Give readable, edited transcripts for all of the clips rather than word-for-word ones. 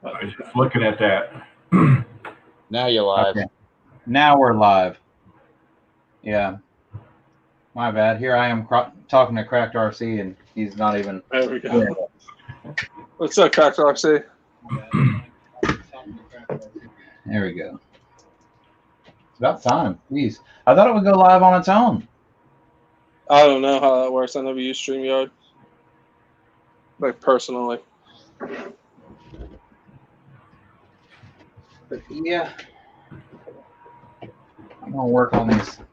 I was just looking at that. Now you're live. Okay. Now we're live. Yeah. My bad. Here I am talking to Cracked RC, and he's not even. There we go. What's up, Cracked RC? There we go. It's about time. Jeez. I thought it would go live on its own. I don't know how that works. I never use StreamYard. Like, personally. But yeah. I'm gonna work on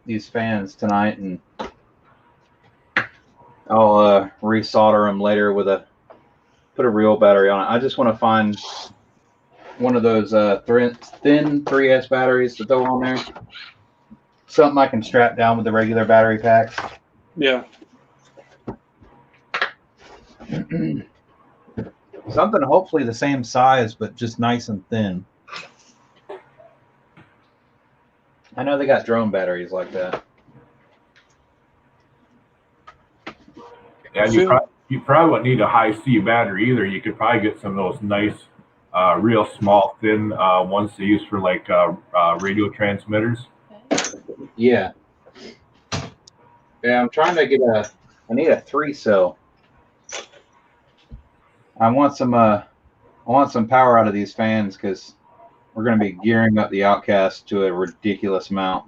these fans tonight, and I'll resolder them later with put a real battery on it. I just want to find one of those thin 3S batteries to throw on there. Something I can strap down with the regular battery packs. Yeah. Something hopefully the same size, but just nice and thin. I know they got drone batteries like that. Yeah, you probably wouldn't need a high C battery either. You could probably get some of those nice, real small, thin ones to use for like radio transmitters. Yeah. Yeah, I'm trying to get I need a 3-cell. I want some power out of these fans because we're going to be gearing up the Outcast to a ridiculous amount.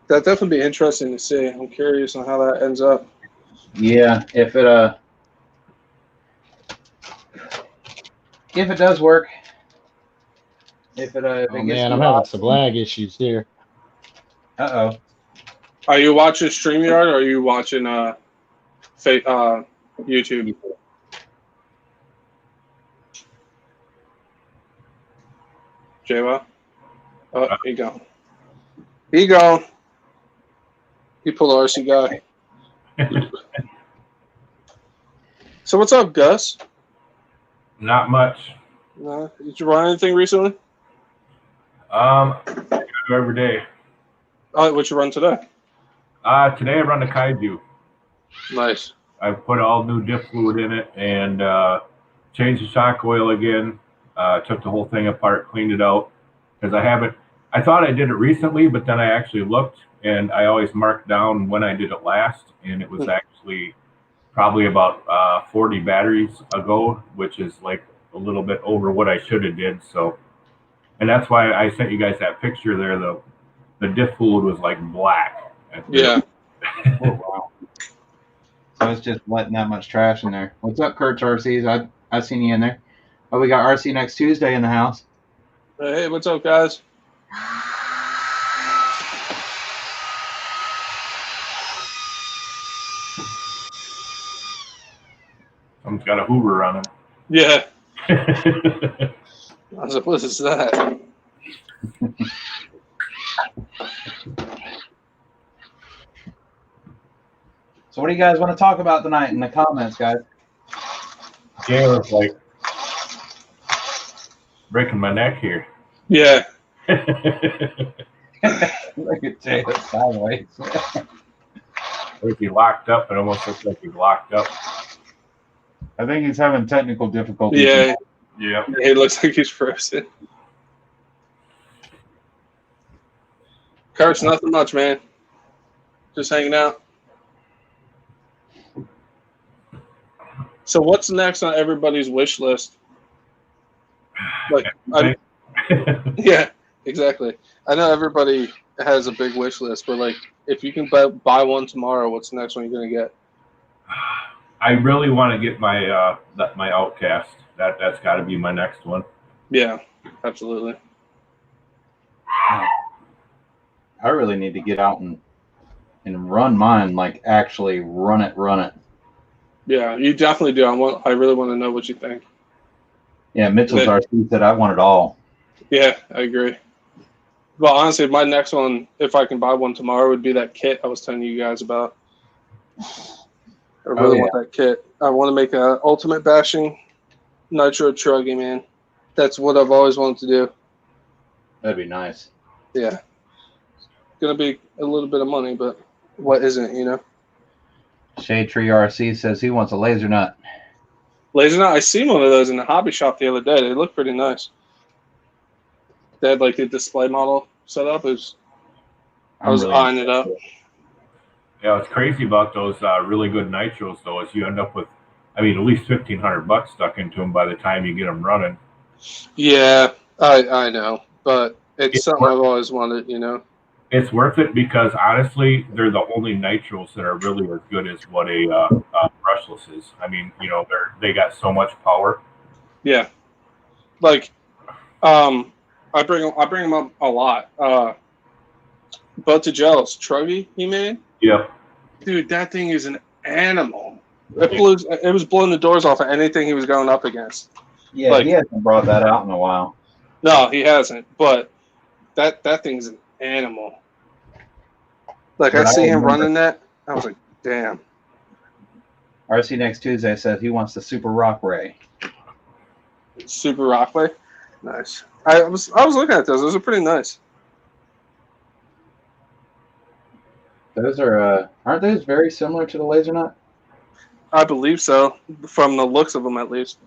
That'd definitely be interesting to see. I'm curious on how that ends up. Yeah, if it does work. If it Oh man, I'm having some lag issues here. Uh-oh. Are you watching StreamYard or are you watching YouTube? J-Wa? Oh, here you go. Here you go. You pull the RC guy. So what's up, Gus? Not much. Did you run anything recently? I do every day. What you run today? Today I run the Kaiju. Nice. I put all new diff fluid in it and changed the shock oil again. Took the whole thing apart, cleaned it out because I thought I did it recently, but then I actually looked and I always marked down when I did it last, and it was actually probably about 40 batteries ago, which is like a little bit over what I should have did. So, and that's why I sent you guys that picture there. The diff fluid was like black. Yeah. Oh, wow. So it's just letting that much trash in there. What's up, Kurt RCs? I've seen you in there. Oh, we got RC next Tuesday in the house. Hey, what's up, guys? Someone's got a Hoover running. Yeah. I was like, what is that? So what do you guys want to talk about tonight in the comments, guys? Jayla's like breaking my neck here. Yeah. Look at Jayla sideways. If he locked up, it almost looks like he's locked up. I think he's having technical difficulties. Yeah. Yeah. It looks like he's frozen. Kurt's nothing much, man. Just hanging out. So what's next on everybody's wish list? Like, yeah, exactly. I know everybody has a big wish list, but like, if you can buy one tomorrow, what's the next one you're gonna get? I really want to get my my Outcast. That's got to be my next one. Yeah, absolutely. I really need to get out and run mine, like actually run it. Yeah, you definitely do. I really want to know what you think. Yeah, Mitchell's RC said I want it all. Yeah, I agree. Well, honestly, my next one, if I can buy one tomorrow, would be that kit I was telling you guys about. I really want that kit. I want to make an ultimate bashing nitro truggy, man. That's what I've always wanted to do. That'd be nice. Yeah. It's going to be a little bit of money, but what isn't, you know? Shade Tree RC says he wants a laser nut. Laser Knot. I seen one of those in the hobby shop the other day. They look pretty nice. They had like the display model set up. I was eyeing it up. Yeah, what's crazy about those really good nitros though is you end up with, I mean, at least $1,500 stuck into them by the time you get them running. Yeah, I know, but it's It's something worth, I've always wanted. You know. it's worth it because honestly, they're the only nitros that are really as good as what a brushless is. I mean, you know, they got so much power. Yeah, like I bring them up a lot. But to Gels, Truggy he made. Yep. Dude, that thing is an animal. It was blowing the doors off of anything he was going up against. Yeah, Like, he hasn't brought that out in a while. No, he hasn't. But that thing's an animal. Like But I see him remember- running that, I was like, damn. RC next Tuesday says he wants the Super Rock Ray. Super Rockway. Nice. I was looking at those. Those are pretty nice. Those are aren't those very similar to the Laser Knot? I believe so, from the looks of them at least.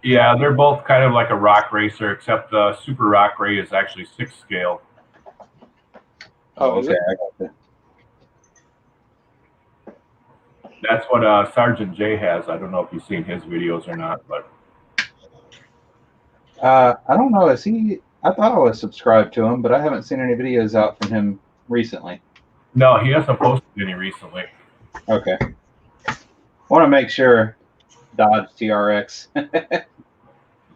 Yeah, they're both kind of like a rock racer, except the Super Rock Ray is actually 6 scale. Oh, is okay. it? I got that. That's what Sergeant J has. I don't know if you've seen his videos or not, but I don't know. Is he? I thought I was subscribed to him, but I haven't seen any videos out from him recently. no, he hasn't posted any recently. Okay. Want to make sure. Dodge TRX.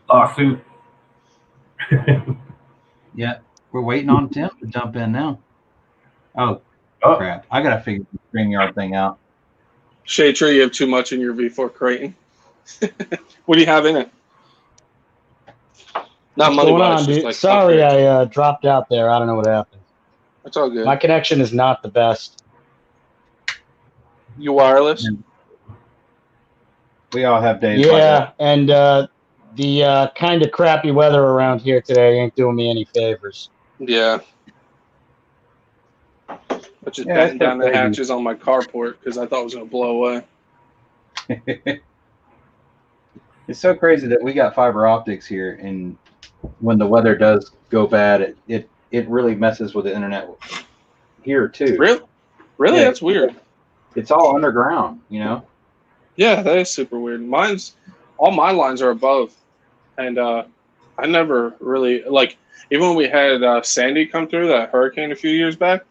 Lawsuit. Yeah, we're waiting on Tim to jump in now. Oh, Oh, crap. I got to figure the StreamYard thing out. Shade Tree, you have too much in your V4 Creighton. What do you have in it? Not What's money going wise, on, just dude? like Sorry, upgrade. I dropped out there. I don't know what happened. It's all good. My connection is not the best. You wireless? We all have days like Yeah, that. and the kind of crappy weather around here today ain't doing me any favors. Yeah. I just Yeah, battened that's down the crazy. hatches on my carport because I thought it was going to blow away. It's so crazy that we got fiber optics here, and when the weather does go bad, it really messes with the internet here too. Really? Really? Yeah. That's weird. It's all underground, you know. Yeah, that is super weird. All my lines are above. And I never really, like, even when we had Sandy come through, that hurricane a few years back,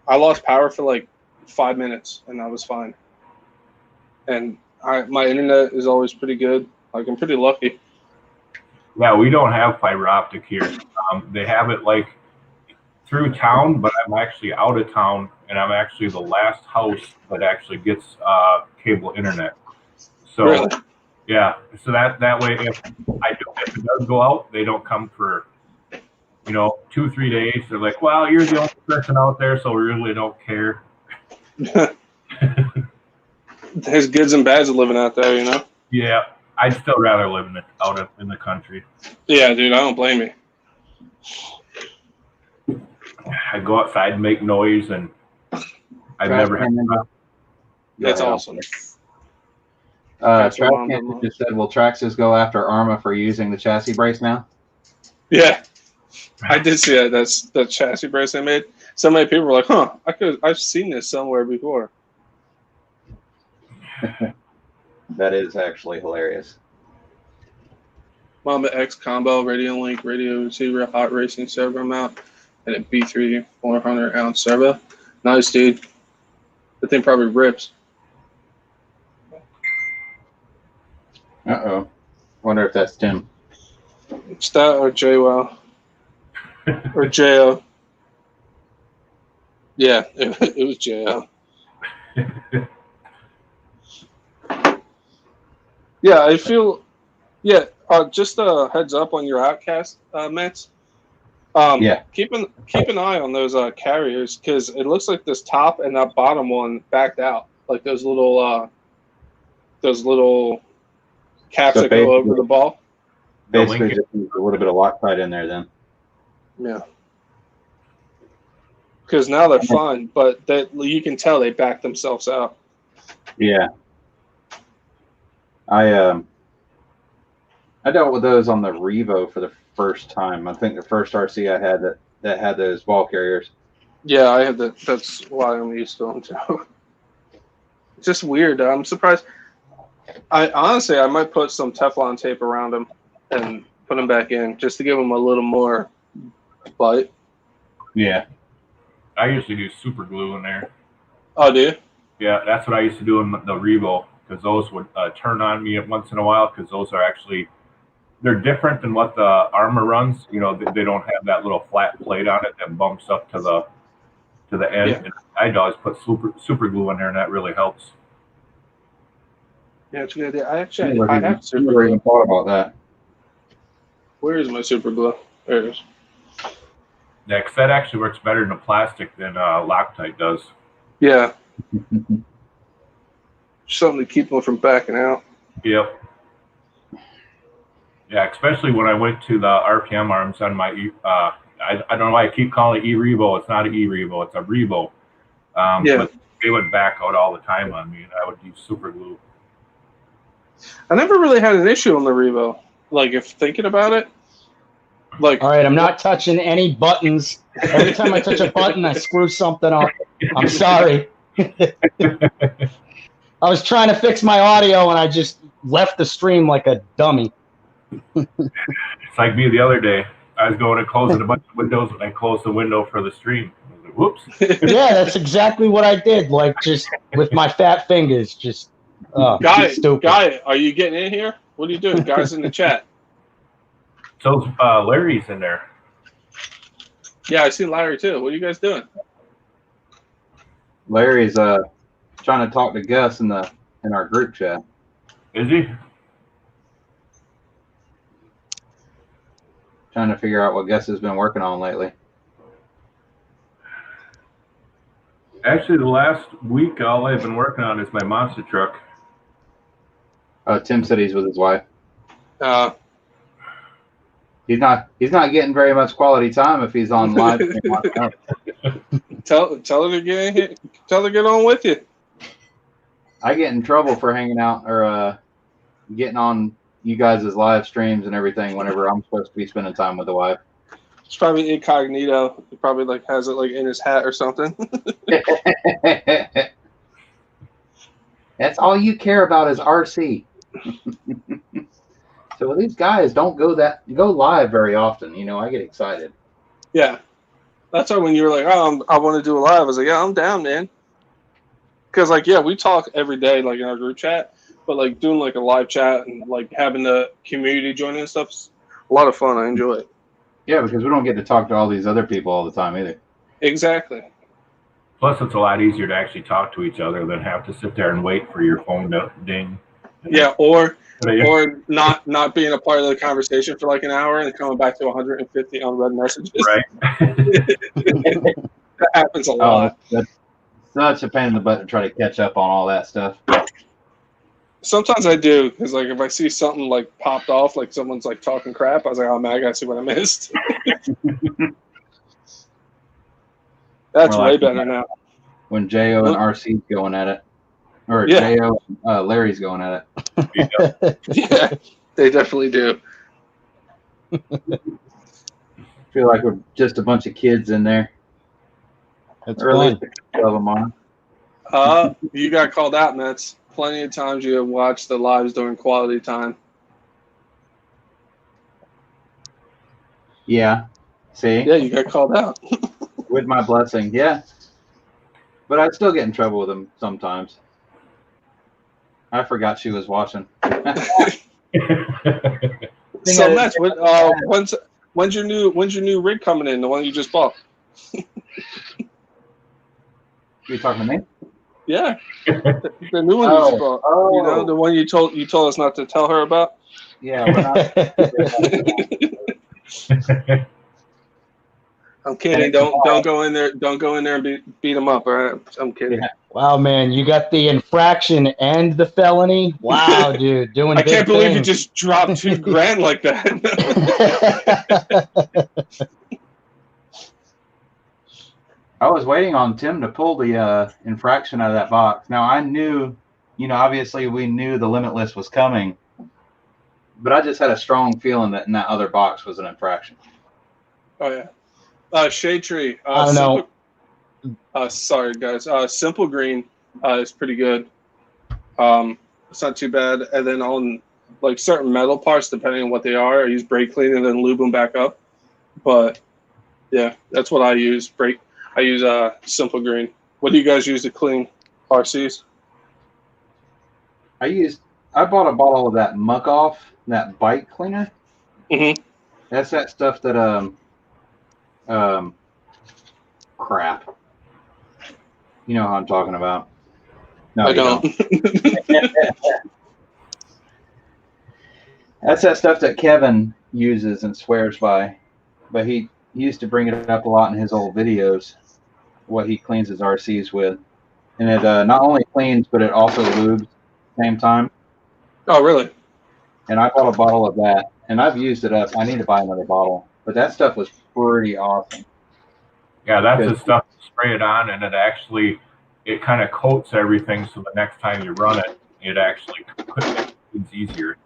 I lost power for like 5 minutes and I was fine. And my internet is always pretty good. Like, I'm pretty lucky. yeah, we don't have fiber optic here. They have it like through town, but I'm actually out of town, and I'm actually the last house that actually gets cable internet. So Really? yeah, so that way, if it does go out, they don't come for 2-3 days. They're like, well, you're the only person out there, so we really don't care. There's goods and bads of living out there, you know? Yeah, I'd still rather live out in the country. Yeah, dude, I don't blame you. I go outside and make noise, and I've never had. That's awesome. Trash Cancer just said, will Traxxas go after Arma for using the chassis brace now? Yeah, I did see that. That's the chassis brace they made. So many people were like, "Huh, I've seen this somewhere before." That is actually hilarious. Mamba X combo, radio link, radio receiver, hot racing servo mount, and a B3 400-ounce servo. Nice, dude. The thing probably rips. Uh-oh. Wonder if that's Tim. It's that or JWoww. Or JO. Yeah, it was JO. Yeah, I feel. Yeah, just a heads up on your Outcast, Mets. Yeah. Keep an eye on those carriers because it looks like this top and that bottom one backed out, like those little caps So that go over the ball. Basically, just a little bit of Loctite in there then. Yeah. Because now they're fine, but you can tell they backed themselves out. Yeah. I I dealt with those on the Revo for the first time. I think the first RC I had that had those ball carriers. Yeah, I have that. That's why I'm used to them too. It's just weird. I'm surprised. I honestly, I might put some Teflon tape around them and put them back in just to give them a little more bite. Yeah. I usually do super glue in there. Oh, do you? Yeah, that's what I used to do in the Revo, because those would turn on me once in a while, because those are actually, they're different than what the Armor runs. You know, they don't have that little flat plate on it that bumps up to the end. Yeah. And I'd always put super glue in there, and that really helps. Yeah, it's a good idea. I have Never super even glue. thought about that. Where is my super glue? There it is. Yeah, because that actually works better than the plastic than Loctite does. Yeah. Something to keep them from backing out. Yep. Yeah, especially when I went to the RPM arms on my I don't know why I keep calling it E-Revo. It's not an E-Revo. It's a Revo. Yeah. But they would back out all the time on me, and I would use super glue. I never really had an issue on the Revo. Like, if thinking about it, like. All right, I'm not touching any buttons. Every time I touch a button, I screw something up. I'm sorry. I was trying to fix my audio, and I just left the stream like a dummy. It's like me the other day. I was going and closing a bunch of windows, and I closed the window for the stream. I was like, whoops. Yeah, that's exactly what I did. Like, just with my fat fingers, just Guy, are you getting in here? What are you doing? Guys in the chat. So Larry's in there. Yeah, I see Larry too. What are you guys doing? Larry's trying to talk to Gus in our group chat. Is he? Trying to figure out what Gus has been working on lately. Actually, the last week, all I've been working on is my monster truck. Tim said he's with his wife. He's not getting very much quality time if he's on live. Tell her to get in here. Tell her to get on with you. I get in trouble for hanging out or getting on you guys' live streams and everything whenever I'm supposed to be spending time with the wife. It's probably incognito. He probably like has it like in his hat or something. That's all you care about is RC. So these guys don't go live very often. You know, I get excited. Yeah, that's why when you were like, "Oh, I want to do a live," I was like, "Yeah, I'm down, man." Because like, yeah, we talk every day, like in our group chat, but like doing like a live chat and like having the community join in and stuff is a lot of fun. I enjoy it. Yeah, because we don't get to talk to all these other people all the time either. Exactly. Plus, it's a lot easier to actually talk to each other than have to sit there and wait for your phone to ding. Yeah, or not being a part of the conversation for like an hour and coming back to 150 unread messages. Right. That happens a lot. That's such a pain in the butt to try to catch up on all that stuff. Sometimes I do, because like if I see something like popped off, like someone's like talking crap, I was like, "Oh man, I gotta see what I missed." That's way better now. When Jo and RC's going at it, or Yeah. Jo and Larry's going at Yeah. Yeah, they definitely do. it. Feel like we're just a bunch of kids in there. That's Or at least fun. a couple of them are. You got called out, Mets. Plenty of times you have watched the lives during quality time. Yeah. See? Yeah, you got called out. With my blessing, yeah. But I'd still get in trouble with them sometimes. I forgot she was watching. So, Mets, when's your new rig coming in? The one you just bought? You talking to me? Yeah, the new one you just bought. Oh. You know, the one you told us not to tell her about. Yeah, we're not. I'm kidding. Don't go in there. Don't go in there and beat them up. All right. I'm kidding. Yeah. Wow, man, you got the infraction and the felony. Wow, dude, doing. I big can't believe you things. just dropped $2,000 like that. I was waiting on Tim to pull the infraction out of that box. Now I knew, obviously we knew the Limitless was coming, but I just had a strong feeling that in that other box was an infraction. Oh yeah. Shade Tree. I don't know. Sorry guys. Simple Green is pretty good. It's not too bad. And then on like certain metal parts, depending on what they are, I use brake clean and then lube them back up. But yeah, that's what I use. I use Simple Green. What do you guys use to clean RCs? I bought a bottle of that Muck Off, that bike cleaner. Mm-hmm. That's that stuff that crap. You know how I'm talking about. No, I you don't. That's that stuff that Kevin uses and swears by, but he used to bring it up a lot in his old videos, what he cleans his RCs with. And it not only cleans, but it also lubes at the same time. Oh, really? And I bought a bottle of that, and I've used it up. I need to buy another bottle. But that stuff was pretty awesome. Yeah, that's the stuff to spray it on, and it kind of coats everything, so the next time you run it, it actually cleans easier.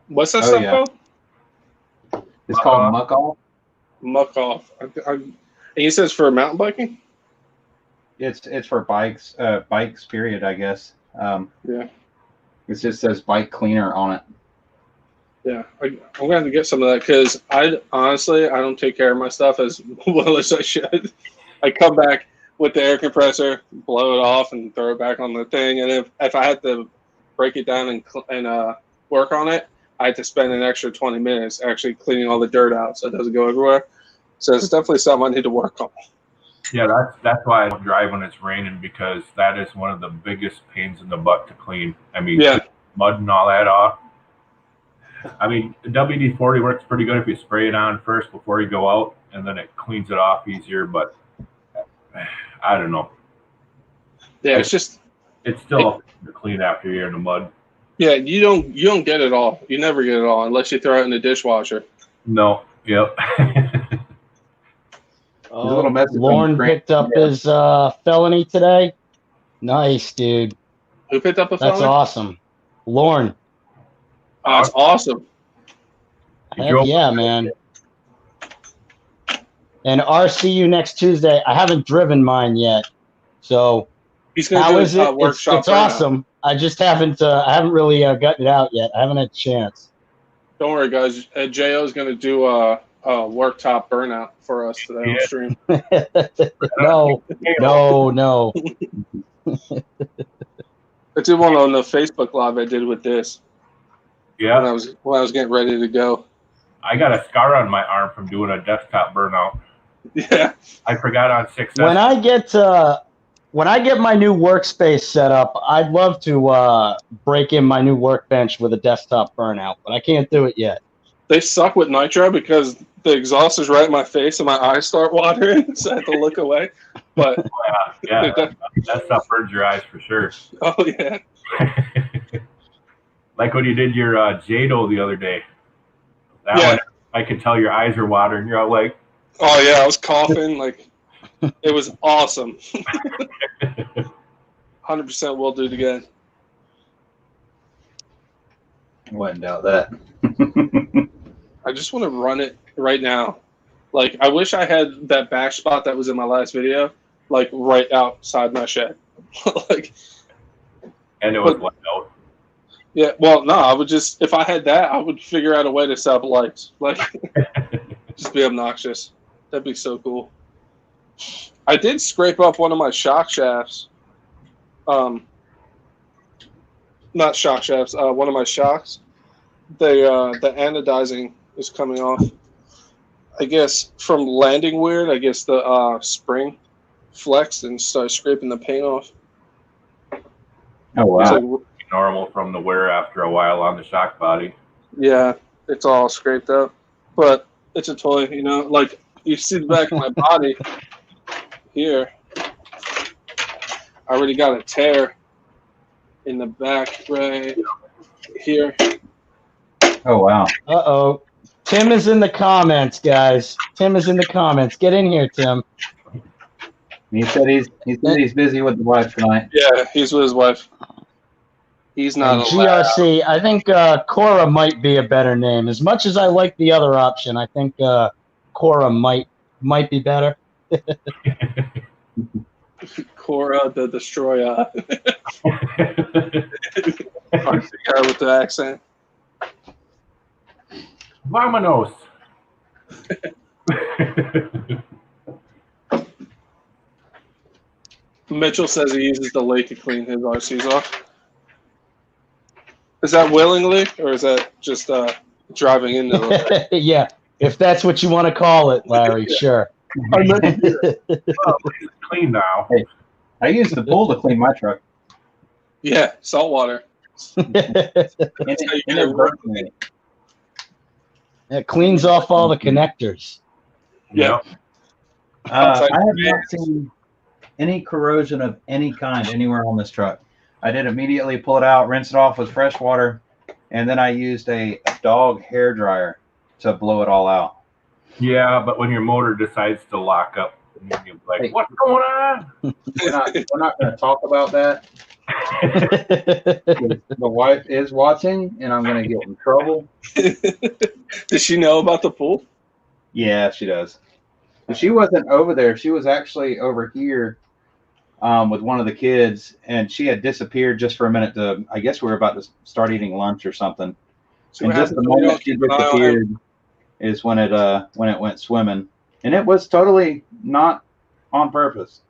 What's that stuff called? It's called Muck Off. Muck Off. And you said it's for mountain biking? It's for bikes, period, I guess. Yeah. It just says bike cleaner on it. Yeah, I'm going to have to get some of that because I don't take care of my stuff as well as I should. I come back with the air compressor, blow it off, and throw it back on the thing. And if I had to break it down and work on it, I had to spend an extra 20 minutes actually cleaning all the dirt out so it doesn't go everywhere. So it's definitely something I need to work on. Yeah, that's why I don't drive when it's raining, because that is one of the biggest pains in the butt to clean. I mean, yeah. Mud and all that off. I mean, the WD-40 works pretty good if you spray it on first before you go out, and then it cleans it off easier. But I don't know. Yeah, it's still to clean after you're in the mud. Yeah, you don't get it all. You never get it all unless you throw it in the dishwasher. No. Yep. Lauren picked up his felony today. Nice, dude. Who picked up a felony? That's awesome. Lauren. Oh, that's awesome. Heck yeah, man. And RCU next Tuesday. I haven't driven mine yet, so he's going to do a workshop. It's awesome. I just haven't. I haven't really gotten it out yet. I haven't had a chance. Don't worry, guys. Jo is going to do a worktop burnout for us today on stream. No. I did one on the Facebook Live I did with this. Yeah. When I was getting ready to go. I got a scar on my arm from doing a desktop burnout. Yeah. I forgot on 6S. When I get my new workspace set up, I'd love to break in my new workbench with a desktop burnout, but I can't do it yet. They suck with nitro because the exhaust is right in my face and my eyes start watering, so I have to look away. But yeah, that stuff burns your eyes for sure. Oh yeah. Like when you did your Jado the other day. That one, I could tell your eyes are watering. You're all like, oh yeah, I was coughing. Like, it was awesome. 100% we'll do it again. I wouldn't doubt that. I just want to run it right now. Like, I wish I had that back spot that was in my last video, like right outside my shed. And it was let out. Yeah, well, no, I would just, if I had that, I would figure out a way to set up lights. Like, just be obnoxious. That'd be so cool. I did scrape up one of my shock shafts. Not shock shafts, one of my shocks. The anodizing is coming off. I guess from landing weird, I guess the spring flexed and started scraping the paint off. Oh, wow. It's like, normal from the wear after a while on the shock body. yeah, it's all scraped up, but it's a toy, you know. Like, you see the back of my body here. I already got a tear in the back right here. Oh wow. Uh-oh. Tim is in the comments, guys. Tim is in the comments. Get in here, Tim. He said he's busy with the wife tonight. Yeah, he's with his wife. He's not And allowed. GRC, I think Cora might be a better name. As much as I like the other option, I think Cora might be better. Cora the Destroyer. RC guy with the accent. Vamonos. Mitchell says he uses the lake to clean his RCs off. Is that willingly, or is that just driving into the lake? Yeah, if that's what you want to call it, Larry, sure. Well, it's clean now. I use the pool to clean my truck. Yeah, salt water. It hurt me. It cleans off all the connectors. Yeah. I have not seen any corrosion of any kind anywhere on this truck. I did immediately pull it out, rinse it off with fresh water, and then I used a dog hair dryer to blow it all out. Yeah, but when your motor decides to lock up, you're like, Hey. what's going on? We're not going to talk about that. The wife is watching, and I'm going to get in trouble. Does she know about the pool? Yeah, she does. But she wasn't over there. She was actually over here with one of the kids, and she had disappeared just for a minute. I guess we were about to start eating lunch or something. So And just the moment she disappeared is when it went swimming, and it was totally not on purpose.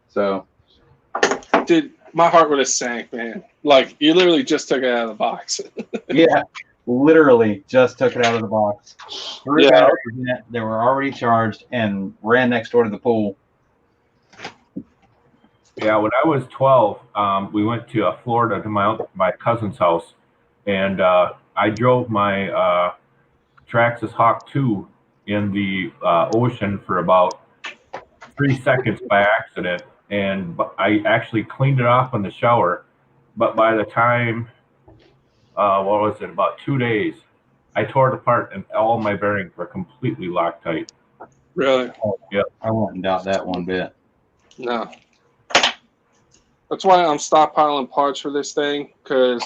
So, Dude, my heart would have sank, man. Like, you literally just took it out of the box. yeah, literally just took it out of the box. Threw batteries in it. They were already charged and ran next door to the pool. Yeah, when I was 12, we went to Florida to my cousin's house, and I drove my Traxxas Hawk 2 in the ocean for about 3 seconds by accident, and I actually cleaned it off in the shower. But by the time, what was it, about 2 days, I tore it apart, and all my bearings were completely Loctite. Really? I wouldn't doubt that one bit. No. That's why I'm stockpiling parts for this thing, because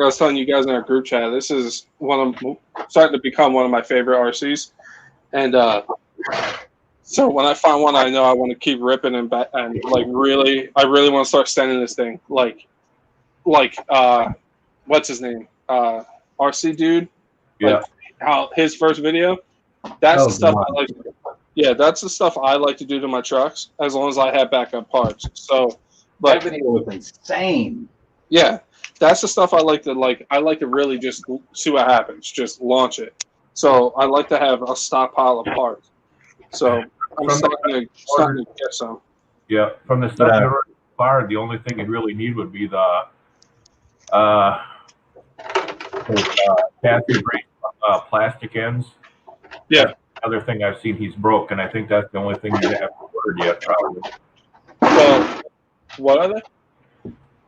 I was telling you guys in our group chat, this is starting to become one of my favorite RCs. And so when I find one I know I want to keep ripping and like really, I really want to start sending this thing. Like what's his name? RC dude. Yeah. Like how his first video. That's the stuff God. I like. Yeah, that's the stuff I like to do to my trucks, as long as I have backup parts. So, That but video was insane. yeah, that's the stuff I like to like. I like to really just see what happens, just launch it. So I like to have a stockpile of parts. So I'm starting to get some. Yeah, from the stuff I've already far, the only thing you'd really need would be the chassis brake plastic ends. Yeah. That's another thing I've seen he's broke, and I think that's the only thing you haven't ordered yet, probably. So what are they?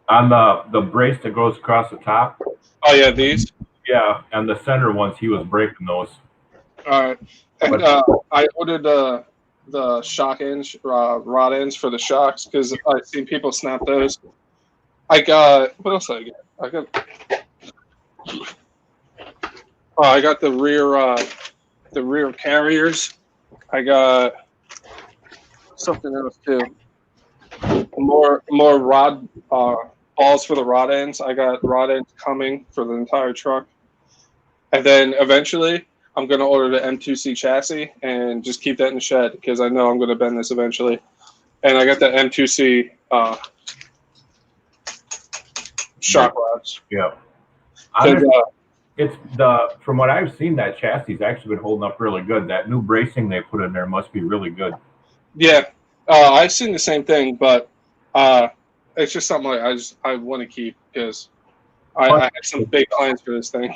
On the brace that goes across the top. Oh yeah, these. Yeah, and the center ones, he was breaking those. All right. And I ordered the shock ends, rod ends for the shocks, because I've seen people snap those. I got, what else did I get? I got the rear carriers. I got something else too. More rod balls for the rod ends. I got rod ends coming for the entire truck. And then eventually I'm going to order the M2C chassis and just keep that in the shed, because I know I'm going to bend this eventually. And I got the M2C shock rods. Yeah. It's From what I've seen, that chassis's actually been holding up really good. That new bracing they put in there must be really good. yeah, I've seen the same thing, but it's just something like I want to keep, because I have some big plans for this thing.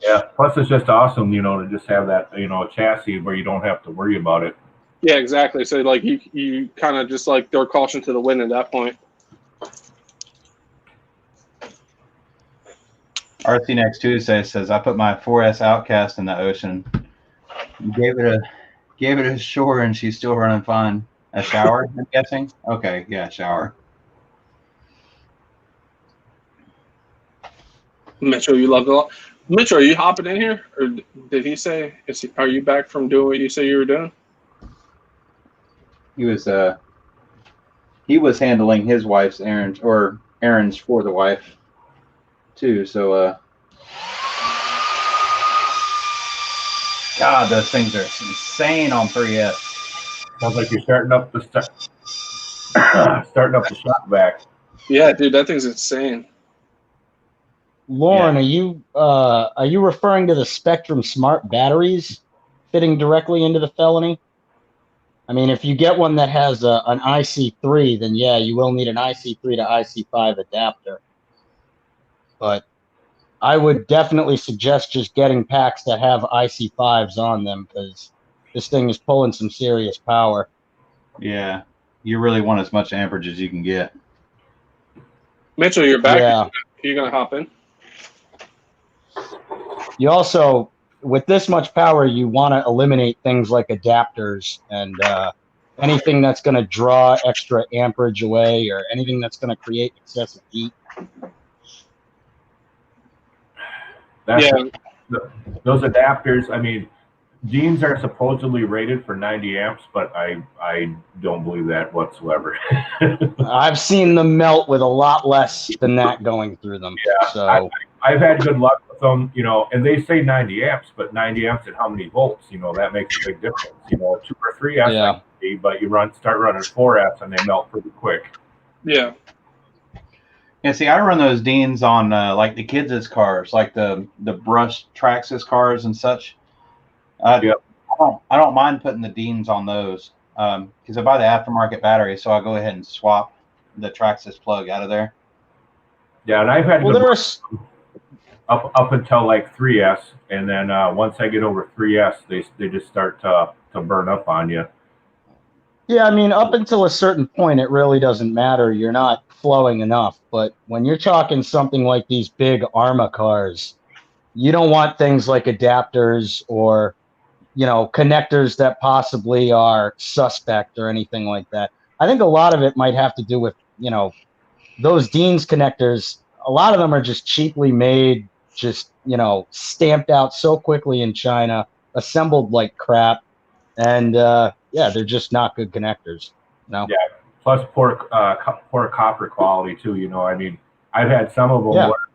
Yeah. Plus, it's just awesome, to just have that, a chassis where you don't have to worry about it. Yeah, exactly. So like you kind of just like throw caution to the wind at that point. RC Next Tuesday says, I put my 4S Outcast in the ocean. Gave it a shore, and she's still running fine. A shower, I'm guessing? Okay, yeah, shower. Mitchell, you loved it a lot. Mitchell, are you hopping in here, or did he say? Are you back from doing what you say you were doing? He was handling his wife's errands or errands for the wife too. So God, those things are insane on 3S. Sounds like you're starting up the starting up the shop back. Yeah, dude, that thing's insane. Lauren, are you referring to the Spectrum Smart batteries fitting directly into the Felony? I mean, if you get one that has an IC3, then yeah, you will need an IC3 to IC5 adapter. But I would definitely suggest just getting packs that have IC5s on them, because this thing is pulling some serious power. Yeah, you really want as much amperage as you can get. Mitchell, you're back. Yeah. You're gonna hop in. You also, with this much power, you want to eliminate things like adapters and anything that's going to draw extra amperage away, or anything that's going to create excessive heat. Those adapters, I mean, Deans are supposedly rated for 90 amps, but I don't believe that whatsoever. I've seen them melt with a lot less than that going through them. Yeah, so I've had good luck with them, and they say 90 amps, but 90 amps at how many volts? That makes a big difference. 2 or 3S, yeah. But you start running 4S and they melt pretty quick. Yeah. Yeah, see, I run those Deans on like the kids' cars, like the brush Traxxas cars and such. Yep. I don't mind putting the Deans on those because I buy the aftermarket battery, so I'll go ahead and swap the Traxxas plug out of there. Yeah, and I've had up until like 3S, and then once I get over 3S, they just start to burn up on you. Yeah, I mean, up until a certain point, it really doesn't matter. You're not flowing enough. But when you're talking something like these big ARMA cars, you don't want things like adapters or, connectors that possibly are suspect or anything like that. I think a lot of it might have to do with, those Dean's connectors. A lot of them are just cheaply made, just, stamped out so quickly in China, assembled like crap. And, yeah, they're just not good connectors. Yeah. Plus poor copper quality too. I mean, I've had some of them where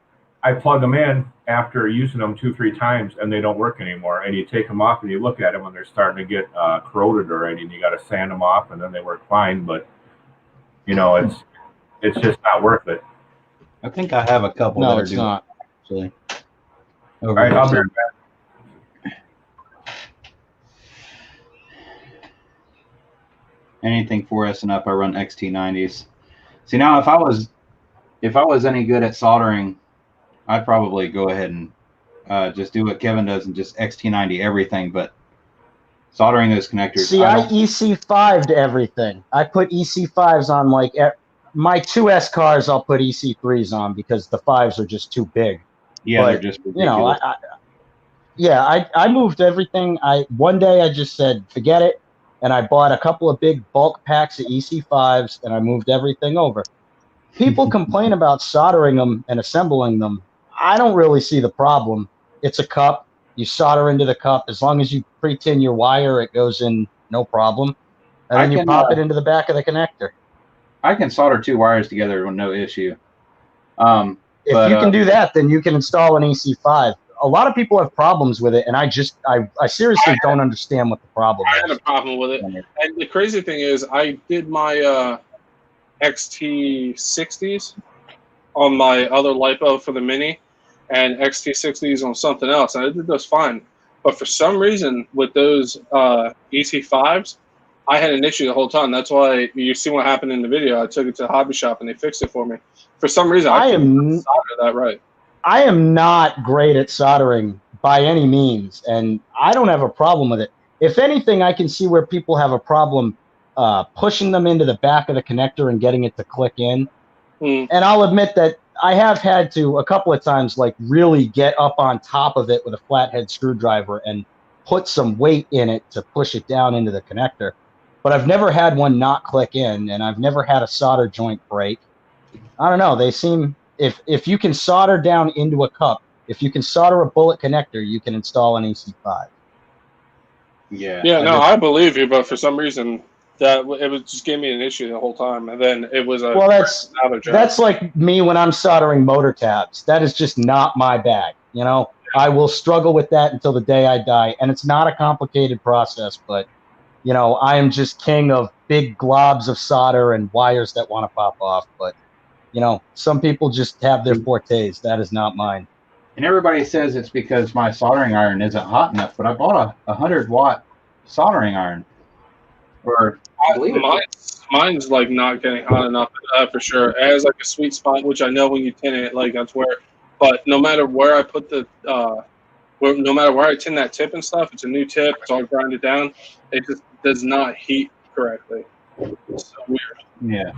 I plug them in after using them 2-3 times and they don't work anymore. And you take them off and you look at them and they're starting to get corroded already, and you got to sand them off, and then they work fine. But it's just not worth it. I think I have a couple. No, that it's are not. Actually. All right, I'll be right back. Anything 4S and up, I run XT90s. See, now if I was any good at soldering, I'd probably go ahead and just do what Kevin does and just XT90 everything. But soldering those connectors. See, I EC5'd everything. I put EC5s on like my 2S cars. I'll put EC3s on because the 5s are just too big. Yeah, but, they're just ridiculous. I moved everything. One day I just said, forget it. And I bought a couple of big bulk packs of EC5s, and I moved everything over. People complain about soldering them and assembling them. I don't really see the problem. It's a cup. You solder into the cup. As long as you pre-tin your wire, it goes in no problem. And then you pop it into the back of the connector. I can solder 2 wires together with no issue. If you can do that, then you can install an EC5. A lot of people have problems with it, and I seriously don't understand what the problem is. I had a problem with it. And the crazy thing is, I did my XT60s on my other LiPo for the Mini, and XT60s on something else, and I did those fine. But for some reason, with those EC5s, I had an issue the whole time. That's why you see what happened in the video. I took it to the hobby shop, and they fixed it for me. For some reason, I couldn't solder that right. I am not great at soldering by any means, and I don't have a problem with it. If anything, I can see where people have a problem pushing them into the back of the connector and getting it to click in. And I'll admit that I have had to a couple of times like really get up on top of it with a flathead screwdriver and put some weight in it to push it down into the connector. But I've never had one not click in, and I've never had a solder joint break. I don't know. They seem if you can solder down into a cup, if you can solder a bullet connector, you can install an EC5. Yeah. Yeah, no, I believe you, but for some reason it was just gave me an issue the whole time, and then it was a Well, outage. that's like me when I'm soldering motor tabs. That is just not my bag. You know, I will struggle with that until the day I die, and it's not a complicated process, but you know, I am just king of big globs of solder and wires that want to pop off. But you know, some people just have their fortes. That is not mine. And everybody says it's because my soldering iron isn't hot enough, but I bought a 100-watt soldering iron. Or I believe Mine's like not getting hot enough for sure. It has like a sweet spot, which I know when you tin it, like that's where. But no matter where I put no matter where I tin that tip and stuff, it's a new tip. It's all grinded down. It just does not heat correctly. It's so weird. Yeah.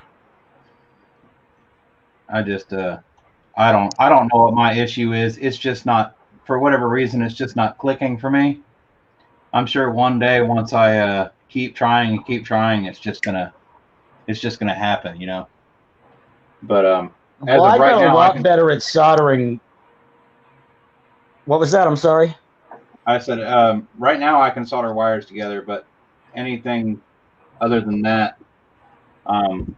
I just I don't know what my issue is. It's just not, for whatever reason, it's just not clicking for me. I'm sure one day once I keep trying, it's just gonna happen, you know. But as Well, of I right got a now, lot better at soldering. What was that? I'm sorry. I said right now I can solder wires together, but anything other than that, I mean,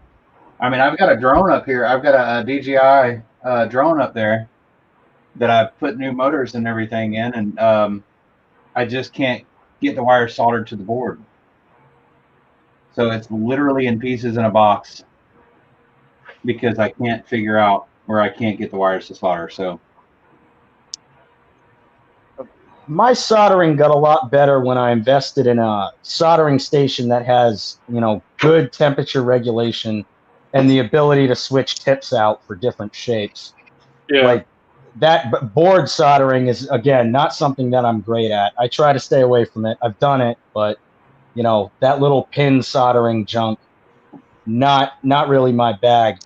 I've got a drone up here. I've got a DJI drone up there that I've put new motors and everything in, and I just can't get the wires soldered to the board. So it's literally in pieces in a box because I can't figure out where I can't get the wires to solder. So My soldering got a lot better when I invested in a soldering station that has, you know, good temperature regulation and the ability to switch tips out for different shapes. Yeah. Like that, but board soldering is, again, not something that I'm great at. I try to stay away from it. I've done it, but you know, that little pin soldering junk, not really my bag.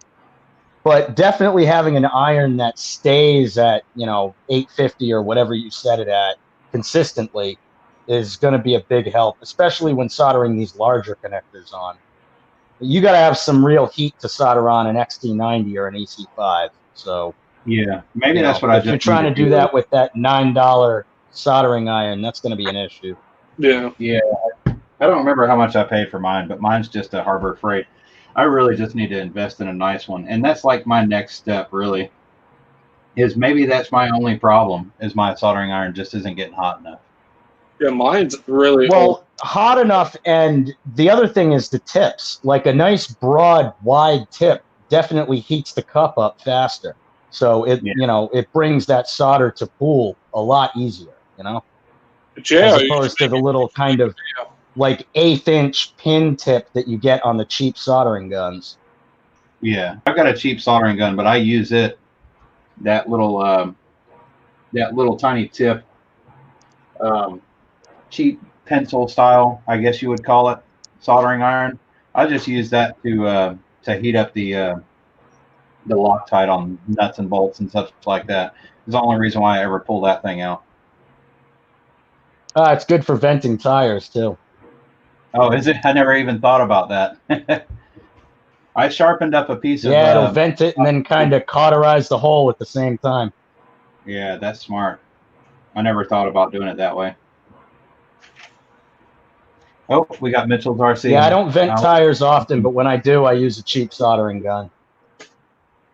But definitely having an iron that stays at, you know, 850 or whatever you set it at consistently is going to be a big help, especially when soldering these larger connectors on. You got to have some real heat to solder on an XT90 or an EC5. So yeah, maybe you that's know, what I if just you're trying to do that with that $9 soldering iron, that's going to be an issue. Yeah. Yeah, I don't remember how much I paid for mine, but mine's just a Harbor Freight. I really just need to invest in a nice one, and that's like my next step. Really, is maybe that's my only problem is my soldering iron just isn't getting hot enough. Yeah, mine's really well hot enough, and the other thing is the tips. Like a nice broad wide tip definitely heats the cup up faster, so it you know, it brings that solder to pool a lot easier, you know, as opposed to the little kind of like 1/8 inch pin tip that you get on the cheap soldering guns. Yeah, I've got a cheap soldering gun, but I use it that little tiny tip, cheap pencil style, I guess you would call it, soldering iron. I just use that to heat up the Loctite on nuts and bolts and stuff like that. It's the only reason why I ever pull that thing out. It's good for venting tires too. Oh, is it? I never even thought about that. I sharpened up a piece of. Yeah, it'll vent it and then kind of cauterize the hole at the same time. Yeah, that's smart. I never thought about doing it that way. Oh, we got Mitchell's RC. Yeah, I don't vent tires often, but when I do, I use a cheap soldering gun.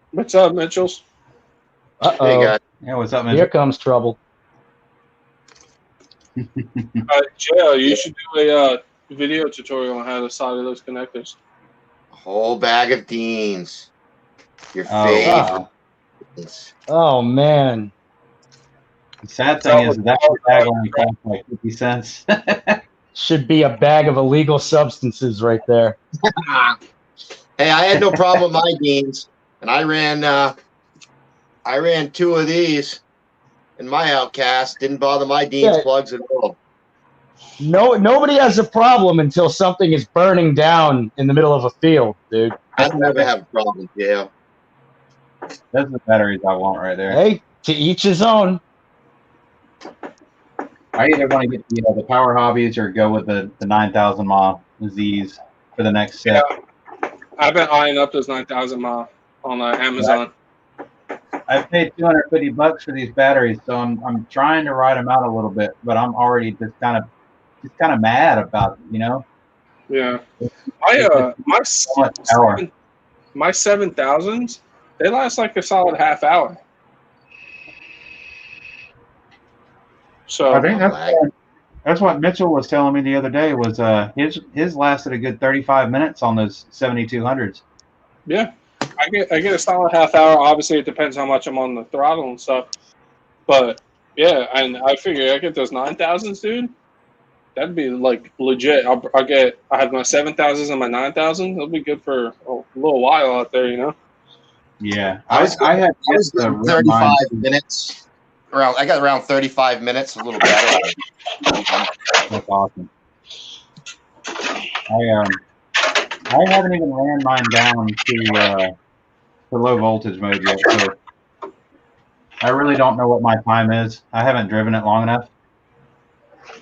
What's up, Mitchell's? Uh-oh. Hey, guys. Yeah, what's up, Mitchell? Here comes trouble. Joe, you should do a video tutorial on how to solder those connectors. Whole bag of Deans. Your Oh, favorites. Oh, man. The sad thing is that bag only costs like 50 cents. Should be a bag of illegal substances right there. Hey, I had no problem with my Deans, and I ran 2 of these in my Outcast. Didn't bother my Deans plugs at all. Nobody has a problem until something is burning down in the middle of a field, dude. I don't ever have a problem, yeah. That's the batteries I want right there. Hey, to each his own. I either want to get the Power Hobbies or go with the 9,000 mile Z's for the next step. Yeah. I've been eyeing up those 9,000 mile on Amazon. I paid $250 for these batteries, so I'm trying to ride them out a little bit, but I'm already just kind of mad about it, you know. Yeah. It's My so much power. my 7000s, they last like a solid half hour. So I think that's what Mitchell was telling me the other day. Was his lasted a good 35 minutes on those 7200s. yeah, I get a solid half hour. Obviously, it depends how much I'm on the throttle and stuff. But yeah, and I figure I get those 9000s, dude. That'd be like legit. I have my 7000s and my 9000. It'll be good for a little while out there, you know. Yeah, I was had around 35 minutes. I got around 35 minutes, a little better. That's awesome. I haven't even ran mine down to low voltage mode yet, so I really don't know what my time is. I haven't driven it long enough.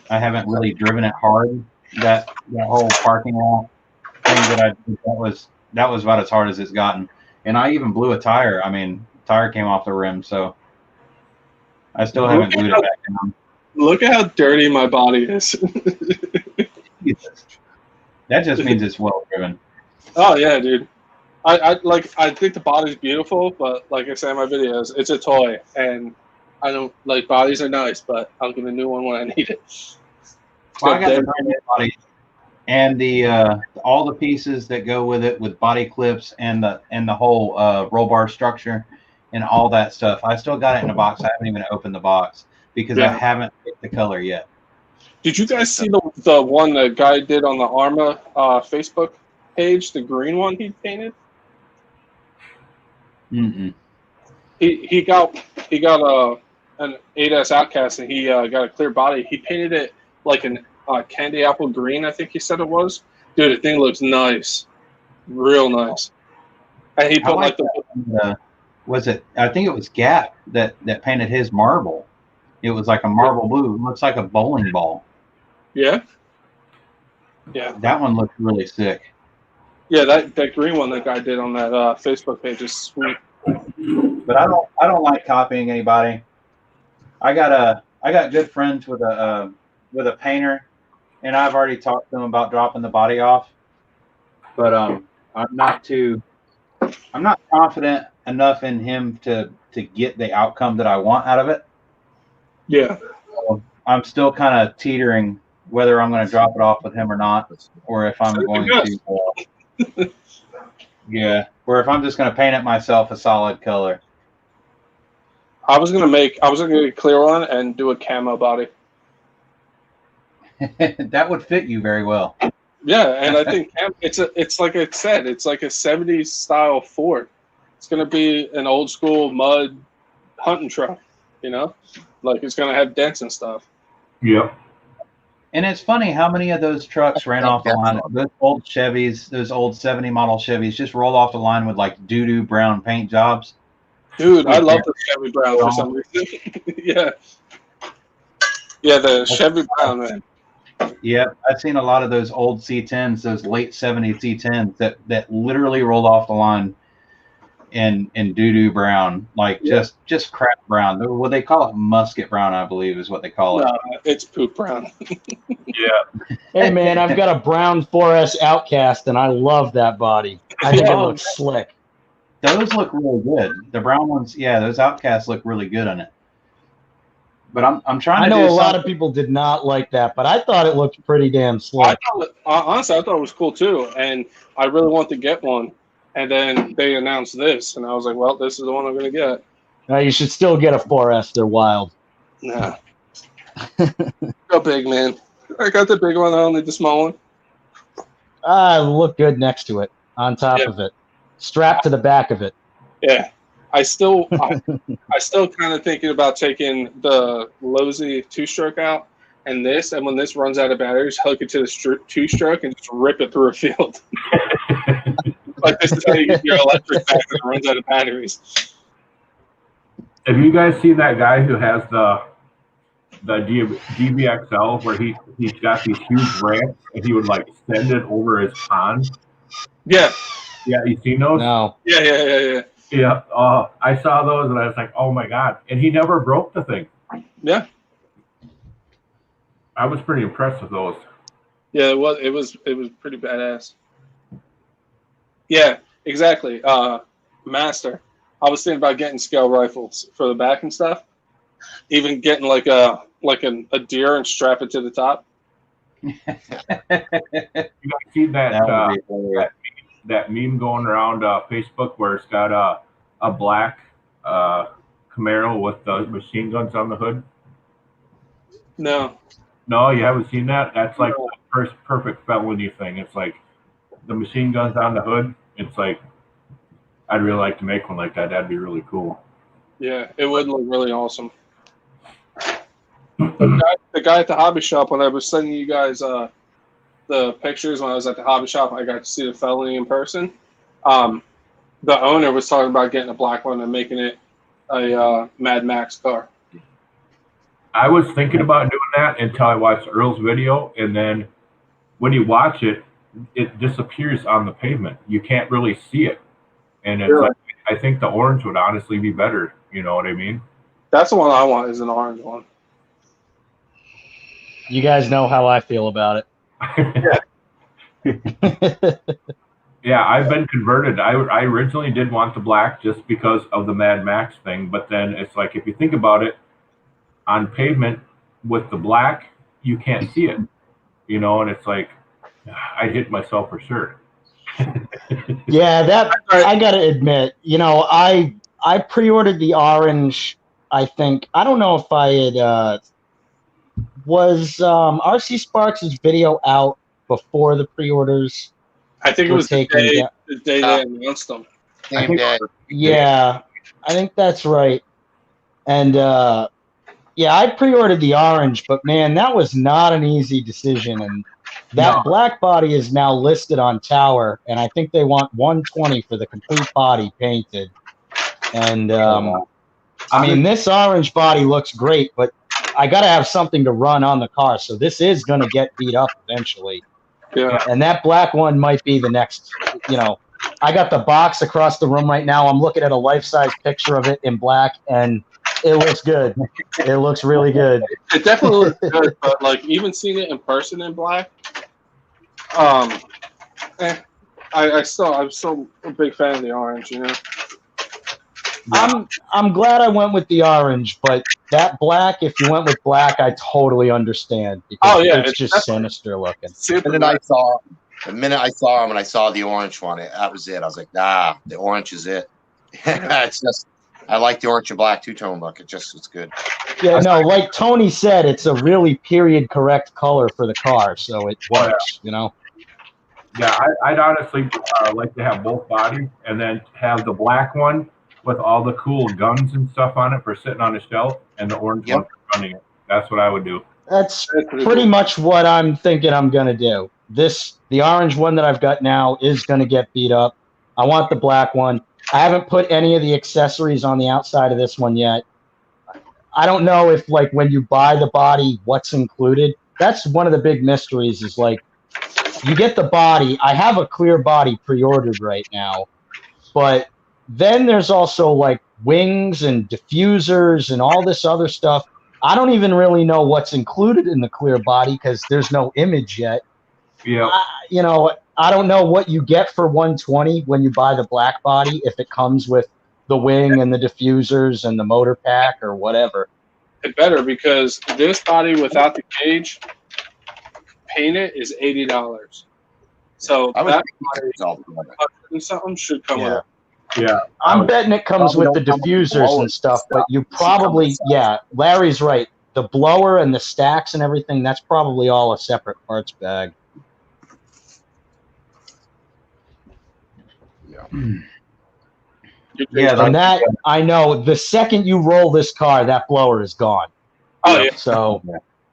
I haven't really driven it hard. That whole parking lot thing that I did, that was about as hard as it's gotten. And I even blew a tire. I mean, tire came off the rim, so I still haven't glued it back down. Look at how dirty my body is. That just means it's well driven. Oh yeah, dude. I think the body's beautiful, but like I say in my videos, it's a toy, and I don't like bodies are nice, but I'll get a new one when I need it. Well, I got the brand new body and the all the pieces that go with it, with body clips and the whole roll bar structure and all that stuff. I still got it in a box. I haven't even opened the box because I haven't picked the color yet. Did you guys see the one the guy did on the Arma Facebook page, the green one he painted? Mm-mm. He got an 8S Outcast, and he got a clear body. He painted it like an candy apple green, I think he said it was. Dude, the thing looks nice, real nice. And he put like the was it? I think it was Gap that painted his marble. It was like a marble blue. It looks like a bowling ball. Yeah. That one looks really sick. Yeah, that green one that guy did on that Facebook page is sweet. But I don't like copying anybody. I got good friends with a painter, and I've already talked to him about dropping the body off. But I'm not confident enough in him to get the outcome that I want out of it. Yeah. So I'm still kind of teetering whether I'm going to drop it off with him or not, or if I'm going to. Or if I'm just going to paint it myself a solid color. I was gonna get a clear one and do a camo body. That would fit you very well. Yeah, and I think it's like I said, it's like a 70s style Ford. It's gonna be an old school mud hunting truck, you know? Like it's gonna have dents and stuff. Yep. And it's funny how many of those trucks ran off the line. Those old Chevys, those old 70 model Chevys just roll off the line with like doo-doo brown paint jobs. Dude, I love the Chevy Brown for some reason. Yeah. Yeah, the Chevy Brown, man. Yeah, I've seen a lot of those old C10s, those late 70s C10s that literally roll off the line in doo-doo brown, like just crap brown. What they call it, musket brown, I believe is what they call it. No, it's poop brown. Yeah. Hey man, I've got a brown 4S Outcast, and I love that body. I think it looks slick. Those look really good. The brown ones, those Outcasts look really good on it. But I'm trying to. I know a lot of people did not like that, but I thought it looked pretty damn slick. Honestly, I thought it was cool too, and I really want to get one. And then they announced this, and I was like, "Well, this is the one I'm going to get." You should still get a 4S. They're wild. Nah. Go big, man. I got the big one. I don't need the small one. Look good next to it, on top of it, strapped to the back of it. Yeah. I still kind of thinking about taking the Lozy 2-stroke out and when this runs out of batteries, hook it to the 2-stroke and just rip it through a field. Like this is how you get your electric back when it runs out of batteries. Have you guys seen that guy who has the DBXL where he's got these huge ramps and he would like send it over his pond? Yeah. Yeah, you seen those? No. Yeah. Yeah, I saw those and I was like, oh my god! And he never broke the thing. Yeah, I was pretty impressed with those. yeah, it was pretty badass. Yeah, exactly. Master. I was thinking about getting scale rifles for the back and stuff. Even getting like a deer and strap it to the top. You guys see that meme going around Facebook where it's got a black Camaro with the machine guns on the hood? No. No, you haven't seen that? That's like the first perfect felony thing. It's like the machine guns on the hood. It's like I'd really like to make one like that. That'd be really cool. Yeah, it would look really awesome. The guy at the hobby shop, when I was sending you guys the pictures when I was at the hobby shop, I got to see the felony in person. The owner was talking about getting a black one and making it a Mad Max car. I was thinking about doing that until I watched Earl's video, and then when you watch it, it disappears on the pavement. You can't really see it, and it's like I think the orange would honestly be better. You know what I mean? That's the one I want, is an orange one. You guys know how I feel about it. Yeah, I've been converted. I originally did want the black just because of the Mad Max thing, but then it's like if you think about it, on pavement with the black, you can't see it, you know, and it's like I'd hit myself for sure. Yeah, that I gotta admit, you know, I pre-ordered the orange. I think I don't know if I had was RC Sparks' video out before the pre-orders. I think it was the day they announced them. Same day. Yeah, I think that's right. And yeah, I pre-ordered the orange, but man, that was not an easy decision. And that black body is now listed on Tower, and I think they want $120 for the complete body painted. And I mean, this orange body looks great, but I got to have something to run on the car, so this is going to get beat up eventually. Yeah. And that black one might be the next, you know. I got the box across the room right now. I'm looking at a life-size picture of it in black, and it looks good. It looks really good. It definitely looks good, but like even seeing it in person in black, I'm still a big fan of the orange, you know. I'm glad I went with the orange, but that black, if you went with black, I totally understand because it's just sinister looking. The minute I saw him and I saw the orange one, that was it. I was like, nah, the orange is it. It's just I like the orange and black two-tone look. It's good. Yeah, no, like Tony said, it's a really period correct color for the car, so it works, you know. Yeah, I'd honestly like to have both bodies and then have the black one with all the cool guns and stuff on it for sitting on a shelf, and the orange one for running it. That's what I would do. That's pretty much what I'm thinking I'm going to do. The orange one that I've got now is going to get beat up. I want the black one. I haven't put any of the accessories on the outside of this one yet. I don't know if, like, when you buy the body, what's included. That's one of the big mysteries is, like, you get the body. I have a clear body pre-ordered right now, but then there's also, like, wings and diffusers and all this other stuff. I don't even really know what's included in the clear body because there's no image yet. Yeah. You know, I don't know what you get for $120 when you buy the black body, if it comes with the wing and the diffusers and the motor pack or whatever. It better, because this body without the cage painted is $80. So that something should come with it. Yeah, I'm betting it comes with the diffusers and stuff, but you probably, Larry's right. The blower and the stacks and everything, that's probably all a separate parts bag. Yeah, and that, I know, the second you roll this car, that blower is gone. Oh, yeah. So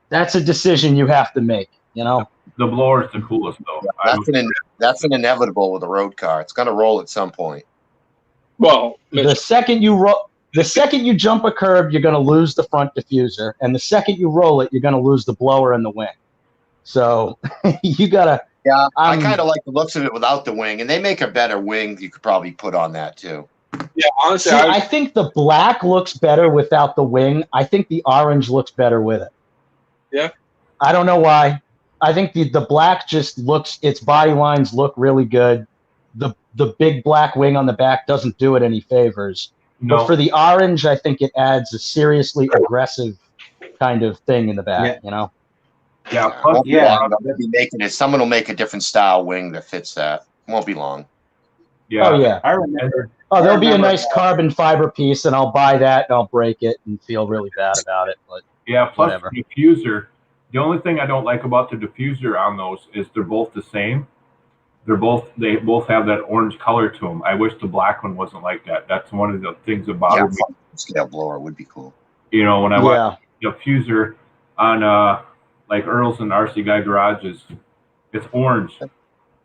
that's a decision you have to make, you know? The blower is the coolest, though. That's an inevitable with a road car. It's going to roll at some point. Well, the second you jump a curb, you're going to lose the front diffuser, and the second you roll it, you're going to lose the blower and the wing. So you got to. Yeah, I kind of like the looks of it without the wing, and they make a better wing you could probably put on that too. Yeah, honestly, See, I think the black looks better without the wing. I think the orange looks better with it. Yeah. I don't know why. I think the black just looks, its body lines look really good. The big black wing on the back doesn't do it any favors. No. But for the orange, I think it adds a seriously aggressive kind of thing in the back, Yeah. you know? Yeah. It Plus, won't be Yeah. long. They'll be making it. Someone will make a different style wing that fits that. Won't be long. yeah. Oh, yeah. I remember. Oh, there'll be a remember nice that. carbon fiber piece, and I'll buy that, and I'll break it and feel really bad about it. But Yeah. Plus, whatever. the diffuser. The only thing I don't like about the diffuser on those is they're both the same. They both have that orange color to them. I wish the black one wasn't like that. That's one of the things that Yeah, bothered me. scale blower would be cool. You know, when I watch Yeah. the diffuser on like Earl's and RC Guy garages, it's orange,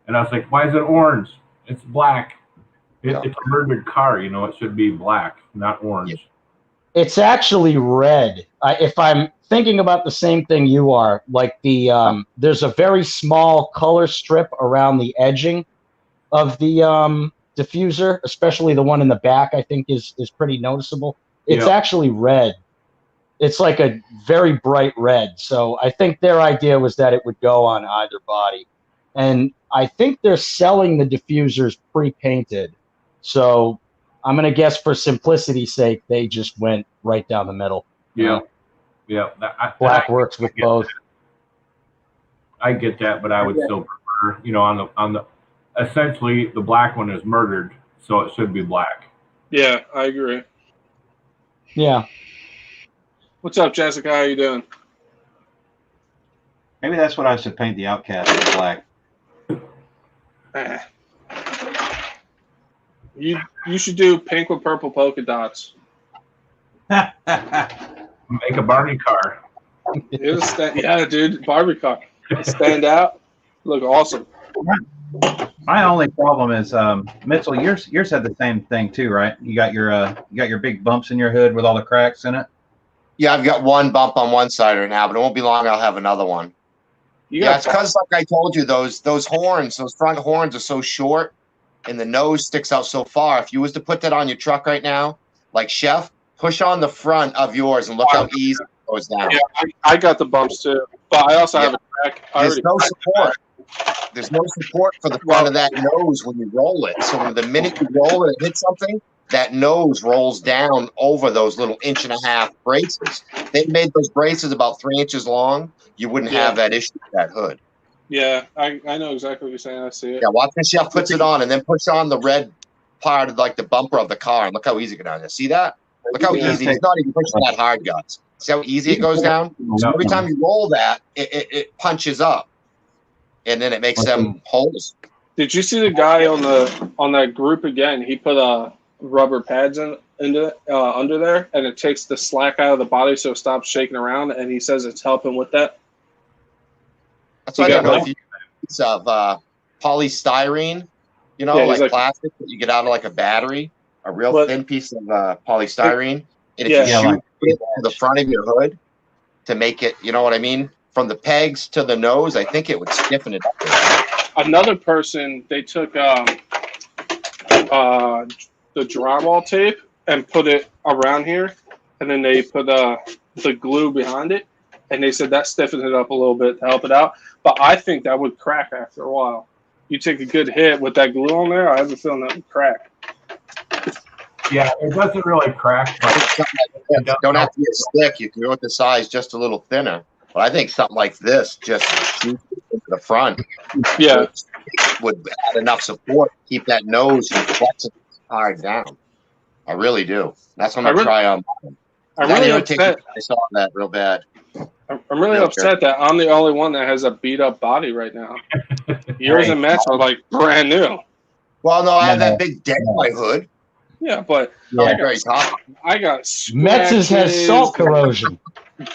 and I was like, why is it orange? It's black. Yeah. It's a murdered car. You know, it should be black, not orange. It's actually red. If I'm thinking about the same thing you are, like there's a very small color strip around the edging of the diffuser, especially the one in the back. I think is pretty noticeable. It's Yeah. actually red. It's like a very bright red. So I think their idea was that it would go on either body, and I think they're selling the diffusers pre-painted. So I'm going to guess for simplicity's sake, they just went right down the middle. you Yeah. know? Yeah. Black works with get both. I get that, but I would still prefer, you know, on the essentially the black one is murdered, so it should be black. Yeah, I agree. Yeah. What's up, Jessica? How you doing? Maybe that's what I should paint the Outcast with black. Eh. You should do pink with purple polka dots. Make a Barney car. Yeah, dude, Barbie car. Stand out. Look awesome. My only problem is, Mitchell, yours had the same thing too, right? You got your big bumps in your hood with all the cracks in it. Yeah, I've got one bump on one side right now, but it won't be long. I'll have another one. Yeah, it's because, like I told you, those horns, those front horns are so short, and the nose sticks out so far. If you was to put that on your truck right now, like Chef, push on the front of yours and look how easy it goes down. Yeah, I got the bumps too, but I also have a crack. There's no support. There's no support for the front of that nose when you roll it. So the minute you roll it and hit something, that nose rolls down over those little 1.5-inch braces. They made those braces about 3 inches long. You wouldn't have that issue with that hood. Yeah, I know exactly what you're saying. I see it. Yeah, watch when Chef puts it on and then push on the red part of like the bumper of the car and look how easy it goes down. See that? Look how easy. He's not even pushing that hard, guts. See how easy it goes down? So every time you roll that, it punches up, and then it makes them holes. Did you see the guy on that group again? He put rubber pads under there, and it takes the slack out of the body, so it stops shaking around. And he says it's helping with that. That's why I don't know if you use of polystyrene, you know, like plastic that you get out of like a battery, a real thin piece of polystyrene, and if you shoot it to the front of your hood to make it, you know what I mean, from the pegs to the nose, I think it would stiffen it up. Another person, they took the drywall tape and put it around here, and then they put the glue behind it, and they said that stiffened it up a little bit to help it out. But I think that would crack after a while. You take a good hit with that glue on there, I have a feeling that would crack. Yeah, it doesn't really crack. But you don't have to get thick. You can go with the size just a little thinner. But I think something like this just shoots into the front. Yeah, would add enough support to keep that nose from flexing hard down. I really do. That's what I'm gonna try on. I'm really upset. I saw that real bad. I'm really upset that I'm the only one that has a beat up body right now. Yours and Matt's are like brand new. Well, no, I have that big dent in my hood. Yeah, but I got Metz's has salt corrosion,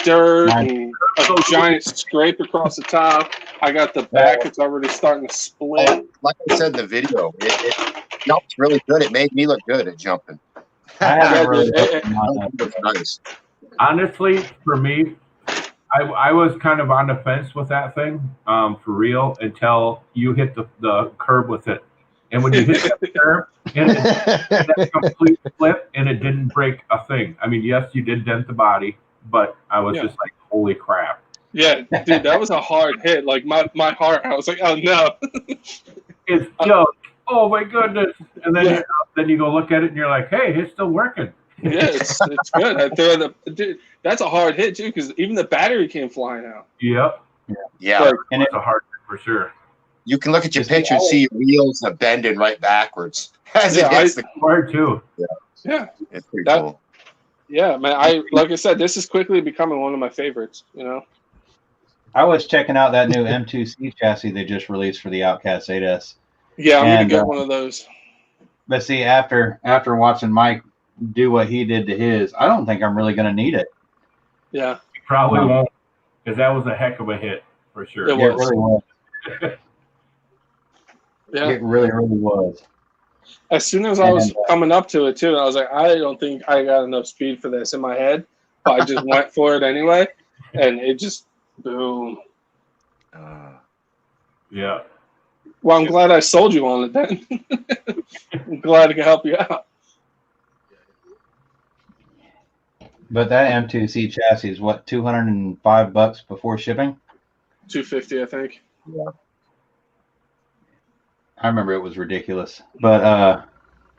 dirt, and a giant scrape across the top. I got the back; it's already starting to split. Like I said in the video, it jumped really good. It made me look good at jumping. Nice. Honestly, for me, I was kind of on the fence with that thing, for real, until you hit the curb with it. And when you hit that curb, And that complete flip, and it didn't break a thing. I mean, yes, you did dent the body, but I was just like, holy crap. Yeah, dude, that was a hard hit. Like my heart, I was like, oh no. It's junk. Oh my goodness. And then you go look at it and you're like, hey, it's still working. Yeah, it's good. I threw dude, that's a hard hit too, because even the battery came flying out. Yep. Yeah. Like, and it's a hard hit for sure. You can look at your picture and see your wheels are bending right backwards as it hits the car too. Yeah. It's pretty cool. Yeah, man. Like I said, this is quickly becoming one of my favorites, you know. I was checking out that new M2C chassis they just released for the Outcast 8S. Yeah, I'm gonna get one of those. But see, after watching Mike do what he did to his, I don't think I'm really gonna need it. Yeah, you probably won't, because that was a heck of a hit for sure. It really was. Yeah, it really was. As soon as I was coming up to it too, I was like, I don't think I got enough speed for this in my head, but I just went for it anyway, and it just boom. Yeah. Well, I'm glad I sold you on it then. I'm glad I could help you out. But that M2C chassis is what, $205 before shipping? $250, I think. Yeah. I remember it was ridiculous. But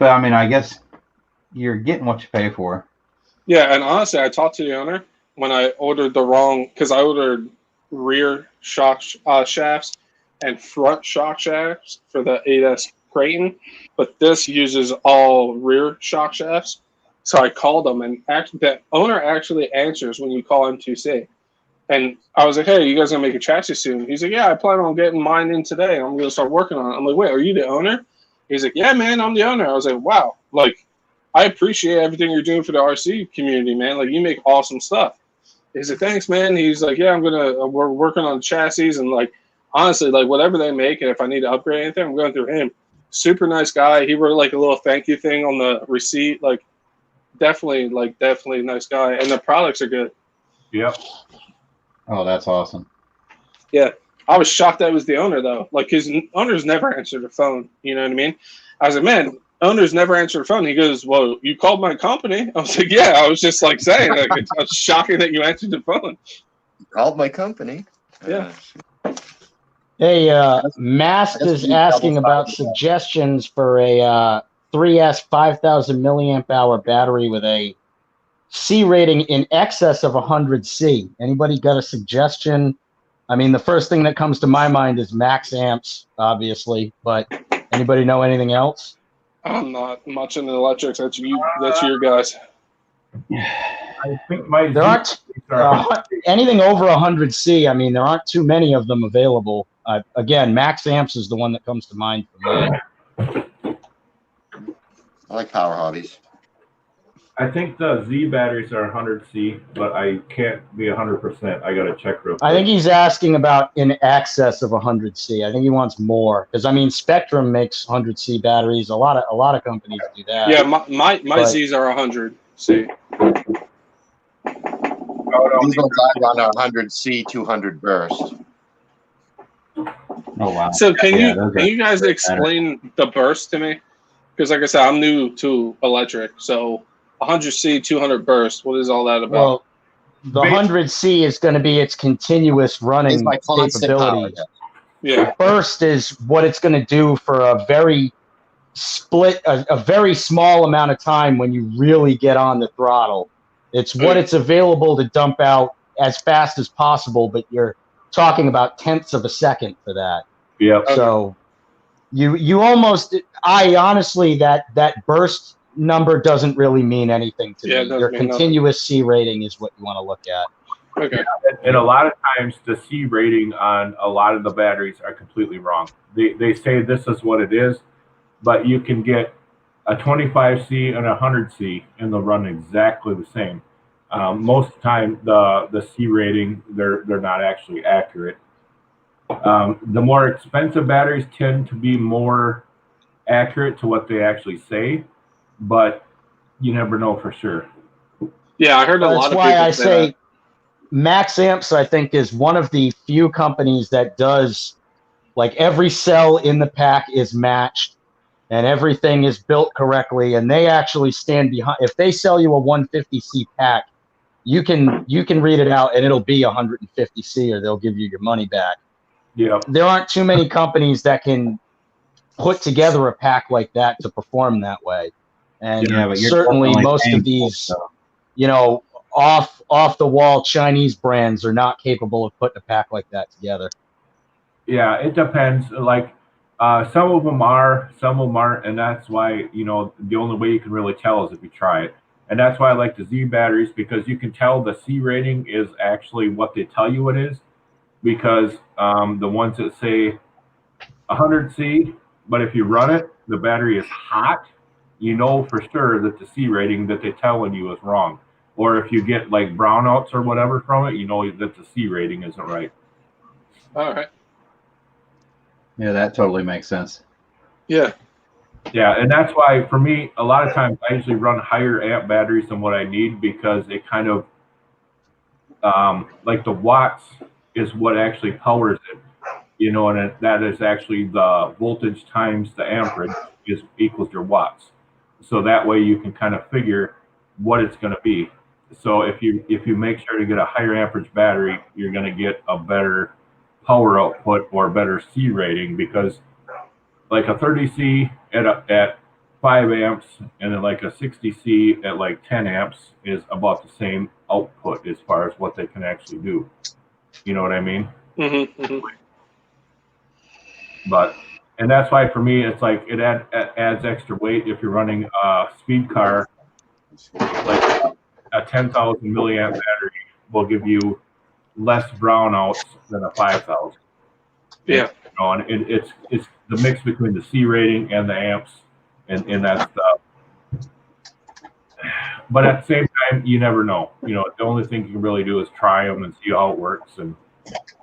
I mean, I guess you're getting what you pay for. Yeah, and honestly, I talked to the owner when I ordered the wrong, because I ordered rear shock shafts and front shock shafts for the 8S Creighton, but this uses all rear shock shafts. So I called them, and the owner actually answers when you call M2C. And I was like, hey, you guys gonna make a chassis soon? He's like, yeah, I plan on getting mine in today. I'm gonna start working on it. I'm like, wait, are you the owner? He's like, yeah, man, I'm the owner. I was like, wow, like, I appreciate everything you're doing for the RC community, man. Like, you make awesome stuff. He's like, thanks, man. He's like, yeah, we're working on chassis, and like, honestly, like whatever they make, and if I need to upgrade anything, I'm going through him. Super nice guy. He wrote like a little thank you thing on the receipt. Like, definitely a nice guy, and the products are good. Yep. Oh, that's awesome. Yeah, I was shocked that it was the owner though. Like, his owners never answered the phone. You know what I mean? I was like, man, owners never answer the phone. He goes, well, you called my company. I was like, yeah. I was just like saying, like, it's shocking that you answered the phone. You called my company. Yeah. Hey, Mask is asking about suggestions for a 3S 5,000 milliamp hour battery with a C rating in excess of 100 C. Anybody got a suggestion? I mean, the first thing that comes to my mind is max amps, obviously, but anybody know anything else? I'm not much into electrics. That's your guys. I think there aren't anything over 100 C. I mean, there aren't too many of them available. Again, max amps is the one that comes to mind for me. I like Power Hobbies. I think the Z batteries are 100 C, but I can't be 100%. I got to check real quick. I think he's asking about in excess of 100 C. I think he wants more, because I mean, Spectrum makes 100 C batteries. A lot of companies do that. Yeah, my Z's are 100 C. These ones I run are 100 C, 200 burst. Oh wow! So can you guys explain the burst to me? Because like I said, I'm new to electric, so 100 C, 200 burst. What is all that about? Well, the 100 C is going to be its continuous running capability. Yeah. Burst is what it's going to do for a very a very small amount of time when you really get on the throttle. It's what it's available to dump out as fast as possible, but you're talking about tenths of a second for that. Yeah. So you almost, honestly, that burst number doesn't really mean anything to me. Your continuous C rating is what you want to look at. Okay. And a lot of times the C rating on a lot of the batteries are completely wrong. They say this is what it is, but you can get a 25C and a 100C and they'll run exactly the same. Most of the time the C rating, they're not actually accurate. The more expensive batteries tend to be more accurate to what they actually say, but you never know for sure. Yeah, I heard a lot of people say that. That's why I say Max Amps, I think, is one of the few companies that does, like, every cell in the pack is matched. and everything is built correctly, and they actually stand behind. If they sell you a 150C pack, you can read it out and it'll be 150C, or they'll give you your money back. Yeah. There aren't too many companies that can put together a pack like that to perform that way. And but you're certainly definitely most paying of these, for it, you know, off the wall Chinese brands are not capable of putting a pack like that together. Yeah, it depends. Like some of them are, some of them aren't, and that's why, you know, the only way you can really tell is if you try it. And that's why I like the Z batteries, because you can tell the C rating is actually what they tell you it is, because the ones that say 100C, but if you run it, the battery is hot, you know for sure that the C rating that they're telling you is wrong. Or if you get like brownouts or whatever from it, you know that the C rating isn't right. All right. Yeah, that totally makes sense. Yeah. Yeah, and that's why for me, a lot of times I usually run higher amp batteries than what I need, because it kind of like the watts is what actually powers it, you know, and that is actually the voltage times the amperage is equals your watts. So that way you can kind of figure what it's going to be. So if you make sure to get a higher amperage battery, you're going to get a better power output or better C rating, because like a 30C at 5 amps and then like a 60C at like 10 amps is about the same output as far as what they can actually do. You know what I mean? Mm-hmm, mm-hmm. But, and that's why for me, it's like it adds extra weight if you're running a speed car. Like a 10,000 milliamp battery will give you less brownouts than a 5,000. Yeah. You know, and it's the mix between the C rating and the amps and that stuff. But at the same time, you never know. You know, the only thing you can really do is try them and see how it works. And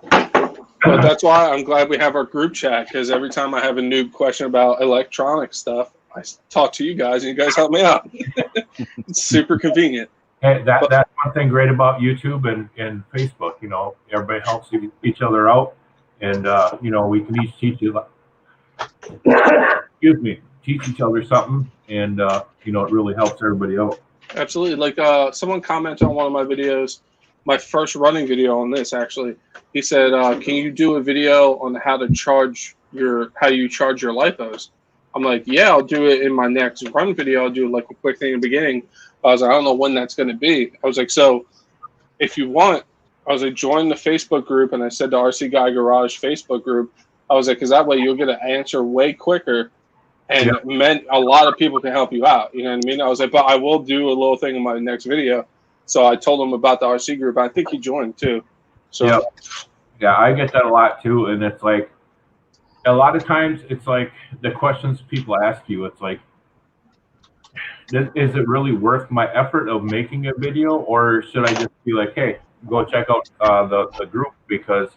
but that's why I'm glad we have our group chat, because every time I have a noob question about electronic stuff, I talk to you guys and you guys help me out. It's super convenient. Hey, that's one thing great about YouTube and Facebook. You know, everybody helps each other out, and you know, we can each teach you. Teach each other something, and you know, it really helps everybody out. Absolutely. Like someone commented on one of my videos, my first running video on this actually. He said, "Can you do a video on how you charge your lipos?" I'm like, "Yeah, I'll do it in my next run video. I'll do like a quick thing in the beginning." I was like, "I don't know when that's going to be." I was like, "So, if you want," I was like, "join the Facebook group," and I said the RC Guy Garage Facebook group. I was like, "Because that way you'll get an answer way quicker." And a lot of people can help you out. You know what I mean? I was like, but I will do a little thing in my next video. So I told him about the RC group. I think he joined too. So yeah, I get that a lot too. And it's like, a lot of times it's like the questions people ask you, it's like, is it really worth my effort of making a video? Or should I just be like, hey, go check out the group, because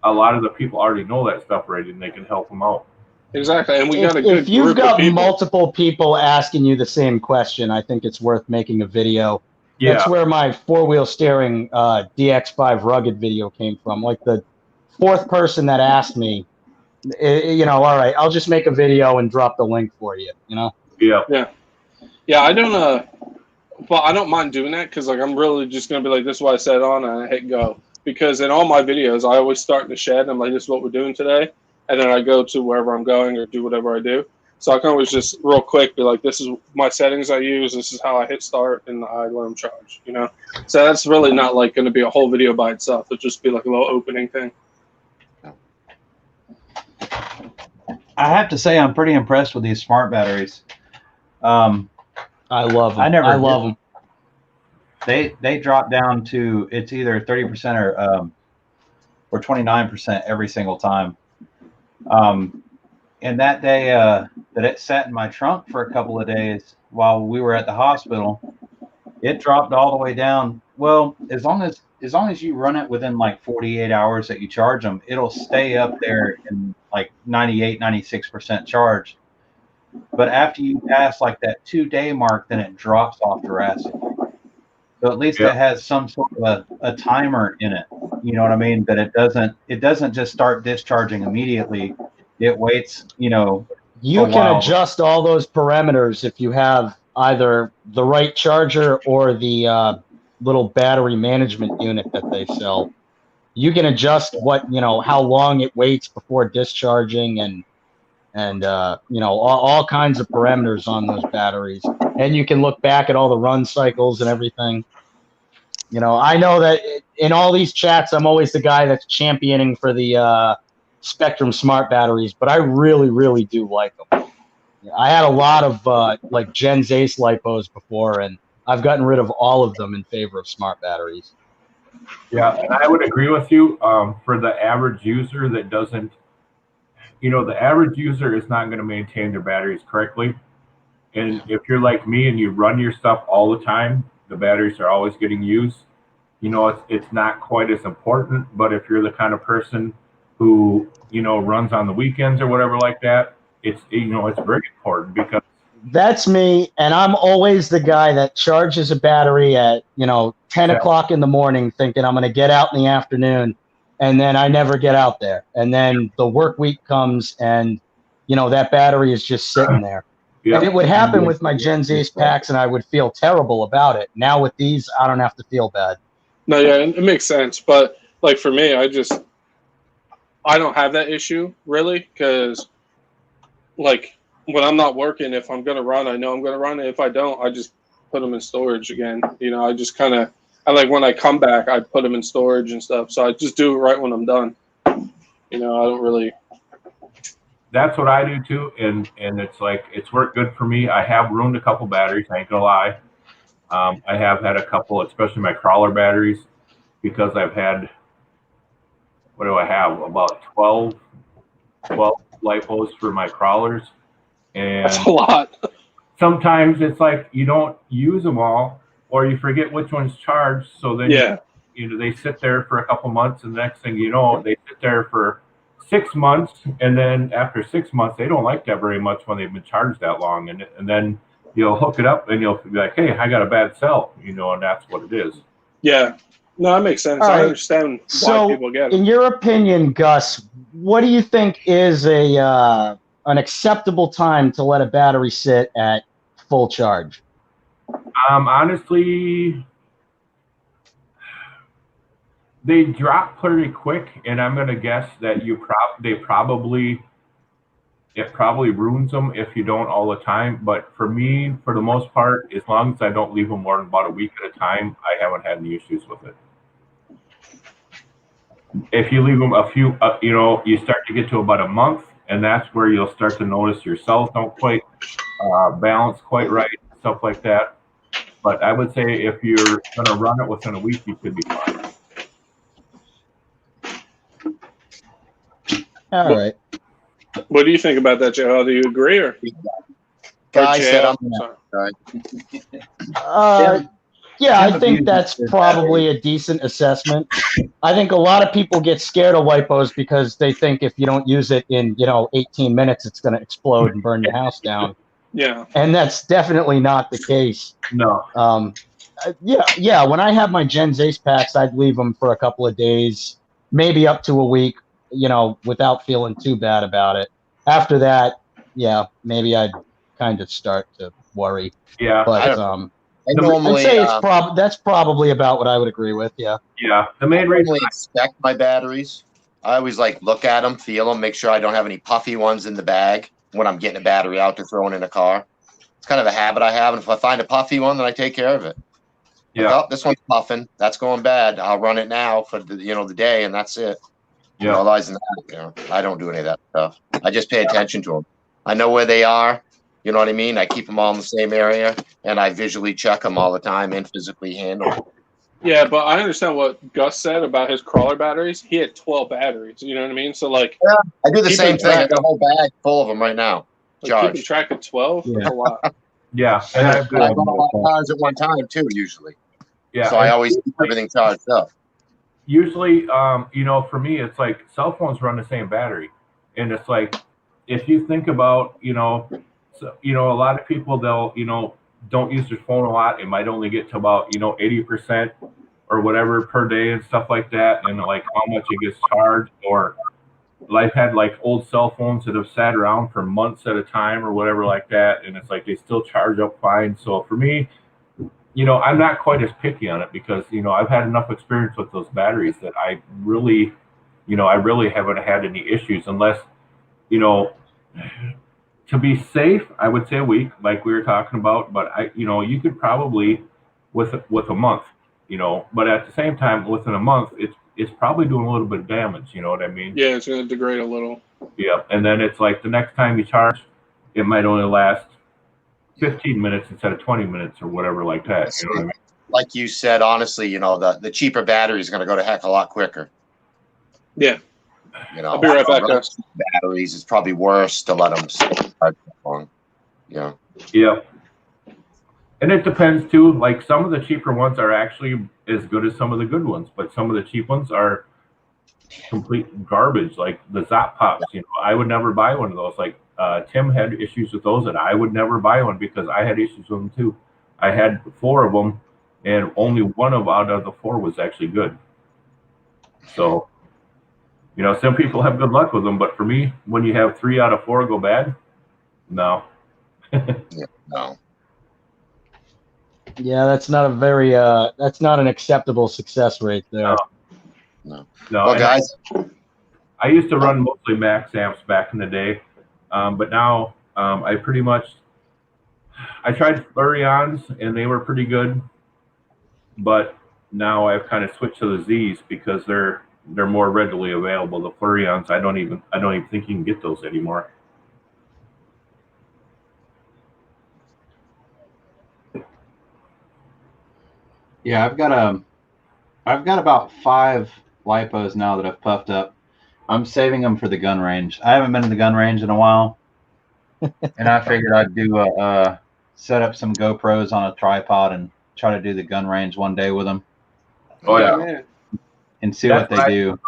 a lot of the people already know that stuff already and they can help them out. Exactly, and we got a good if you've group got of people. multiple people asking you the same question, I think it's worth making a video. Yeah. That's where my four-wheel steering DX5 rugged video came from. Like the fourth person that asked me, you know, all right, I'll just make a video and drop the link for you, you know? Yeah, I don't but I don't mind doing that, because like I'm really just gonna be like, this is what I said on, and I hit go. Because in all my videos I always start in the shed and I'm like, this is what we're doing today. And then I go to wherever I'm going or do whatever I do. So I can always just real quick be like, this is my settings I use. This is how I hit start and I let them charge, you know? So that's really not like going to be a whole video by itself. It'll just be like a little opening thing. I have to say I'm pretty impressed with these smart batteries. I love them. I love them. They drop down to, it's either 30% or 29% every single time. And that day that it sat in my trunk for a couple of days while we were at the hospital, it dropped all the way down. Well, as long as you run it within like 48 hours that you charge them, it'll stay up there in like 98, 96% charge. But after you pass like that 2-day mark, then it drops off drastically. So at least it has some sort of a timer in it. You know what I mean? That it doesn't just start discharging immediately. It waits, you know, You can adjust all those parameters if you have either the right charger or the little battery management unit that they sell. You can adjust how long it waits before discharging and all kinds of parameters on those batteries. And you can look back at all the run cycles and everything. I know that in all these chats, I'm always the guy that's championing for the Spectrum Smart batteries, but I really, really do like them. I had a lot of like Gens Ace lipos before, and I've gotten rid of all of them in favor of smart batteries. Yeah, and I would agree with you. For the average user that doesn't, the average user is not going to maintain their batteries correctly. And if you're like me and you run your stuff all the time, the batteries are always getting used. It's not quite as important. But if you're the kind of person who runs on the weekends or whatever like that, it's very important because that's me. And I'm always the guy that charges a battery at 10 o'clock in the morning, thinking I'm going to get out in the afternoon, and then I never get out there. And then the work week comes, and that battery is just sitting there. Yeah. And it would happen with my Gens Ace packs, and I would feel terrible about it. Now with these, I don't have to feel bad. No, yeah, it makes sense. But like for me, I don't have that issue really, because like when I'm not working, if I'm gonna run, I know I'm gonna run. And if I don't, I just put them in storage again. I just I like when I come back, I put them in storage and stuff. So I just do it right when I'm done. I don't really. That's what I do too, and it's worked good for me. I have ruined a couple batteries, I ain't gonna lie. I have had a couple, especially my crawler batteries, because I've had, what do I have? About 12 lipos for my crawlers, and that's a lot. Sometimes it's like you don't use them all, or you forget which one's charged. So then they sit there for a couple months, and the next thing you know, they sit there for 6 months, and then after 6 months, they don't like that very much when they've been charged that long, and then you'll hook it up, and you'll be like, "Hey, I got a bad cell," and that's what it is. Yeah, no, that makes sense. I understand why people get it. In your opinion, Gus, what do you think is an acceptable time to let a battery sit at full charge? Honestly, they drop pretty quick, and I'm gonna guess that it probably ruins them if you don't all the time. But for me, for the most part, as long as I don't leave them more than about a week at a time, I haven't had any issues with it. If you leave them a few, you start to get to about a month, and that's where you'll start to notice your cells don't quite balance quite right, stuff like that. But I would say if you're gonna run it within a week, you should be fine. All right. What do you think about that, Joe? Do you agree or? Guy said I'm sorry. Yeah, I think that's probably a decent assessment. I think a lot of people get scared of lipos because they think if you don't use it in 18 minutes, it's going to explode and burn your house down. Yeah, and that's definitely not the case. No. Yeah. When I have my Gens Ace packs, I'd leave them for a couple of days, maybe up to a week, without feeling too bad about it. After that, yeah, maybe I'd kind of start to worry. Yeah, but I'd say that's probably about what I would agree with. Yeah. Yeah. The main reason I inspect my batteries, I always look at them, feel them, make sure I don't have any puffy ones in the bag when I'm getting a battery out to throw in a car. It's kind of a habit I have, and if I find a puffy one, then I take care of it. Yeah. This one's puffing. That's going bad. I'll run it now for the day, and that's it. Yeah. Otherwise than that, I don't do any of that stuff. I just pay attention to them. I know where they are. You know what I mean? I keep them all in the same area, and I visually check them all the time and physically handle them. Yeah, but I understand what Gus said about his crawler batteries. He had 12 batteries. You know what I mean? So, I do the same thing. I got a whole bag full of them right now. Keeping track of 12? Yeah. That's a lot. Yeah. And I run a lot of cars at one time, too, usually. Yeah. So I always keep everything charged up. Usually, for me, it's like cell phones run the same battery. And it's like, if you think about, a lot of people, they'll, don't use their phone a lot. It might only get to about, 80% or whatever per day and stuff like that. And how much it gets charged, or, I've had like old cell phones that have sat around for months at a time or whatever like that, and it's like they still charge up fine. So for me, I'm not quite as picky on it because I've had enough experience with those batteries that I really haven't had any issues unless you know to be safe, I would say a week, like we were talking about. But you could probably with a month, But at the same time, within a month, it's probably doing a little bit of damage. You know what I mean? Yeah, it's going to degrade a little. Yeah, and then it's like the next time you charge, it might only last 15 minutes instead of 20 minutes or whatever like that. You know what I mean? Like you said, honestly, the cheaper battery is going to go to heck a lot quicker. Yeah. I'll be right back, guys. Batteries, it's probably worse to let them charge long. Yeah. Yeah. And it depends too. Like some of the cheaper ones are actually as good as some of the good ones, but some of the cheap ones are complete garbage. Like the Zap Pops, I would never buy one of those. Like Tim had issues with those, and I would never buy one because I had issues with them too. I had 4 of them, and only one out of the 4 was actually good. So, some people have good luck with them, but for me, when you have 3 out of 4 go bad, no. Yeah, no. Yeah, that's not that's not an acceptable success rate there. No. Well, guys, I used to run mostly max amps back in the day, but now I tried Furrions and they were pretty good, but now I've kind of switched to the Z's because they're more readily available. The Furrions, I don't even think you can get those anymore. Yeah, I've got about 5 lipos now that I've puffed up. I'm saving them for the gun range. I haven't been to the gun range in a while, and I figured I'd do set up some GoPros on a tripod and try to do the gun range one day with them. Oh yeah, and see what they do.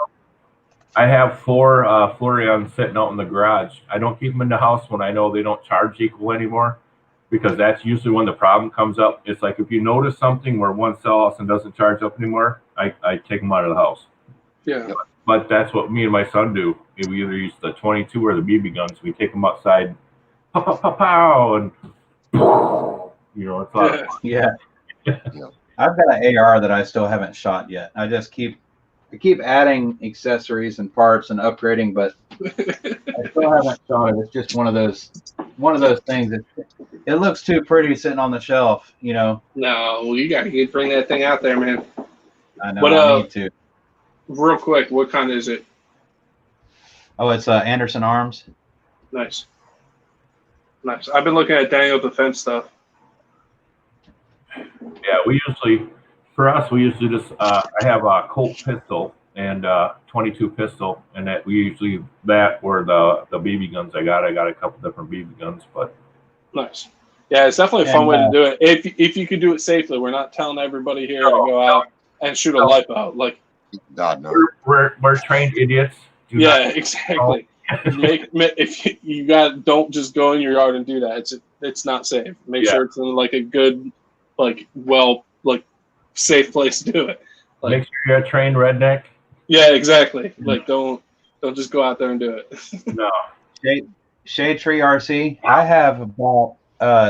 I have 4 Furrions sitting out in the garage. I don't keep them in the house when I know they don't charge equal anymore, because that's usually when the problem comes up. It's like if you notice something where one cell all of a sudden doesn't charge up anymore, I take them out of the house. Yeah. But that's what me and my son do. We either use the 22 or the BB guns. We take them outside, pow, pow, pow, pow, and it's a lot of fun. Yeah. I've got an AR that I still haven't shot yet. I keep adding accessories and parts and upgrading, but I still haven't shot it. It's just one of those things that it looks too pretty sitting on the shelf, No, you gotta bring that thing out there, man. I know. I need to. Real quick, what kind is it? Oh, it's Anderson Arms. Nice. I've been looking at Daniel Defense stuff. Yeah, we usually just I have a Colt pistol and 22 pistol, and that we usually or the BB guns I got a couple different BB guns, but nice. Yeah, it's definitely a fun way to do it. If you could do it safely. We're not telling everybody here to go out and shoot a lipo. Like, God no. We're trained idiots. Exactly. If you don't just go in your yard and do that. It's not safe. Make sure it's in like a good, safe place to do it. Like, make sure you're a trained redneck. Yeah, exactly. Like don't just go out there and do it. No. Shade Tree RC. I have about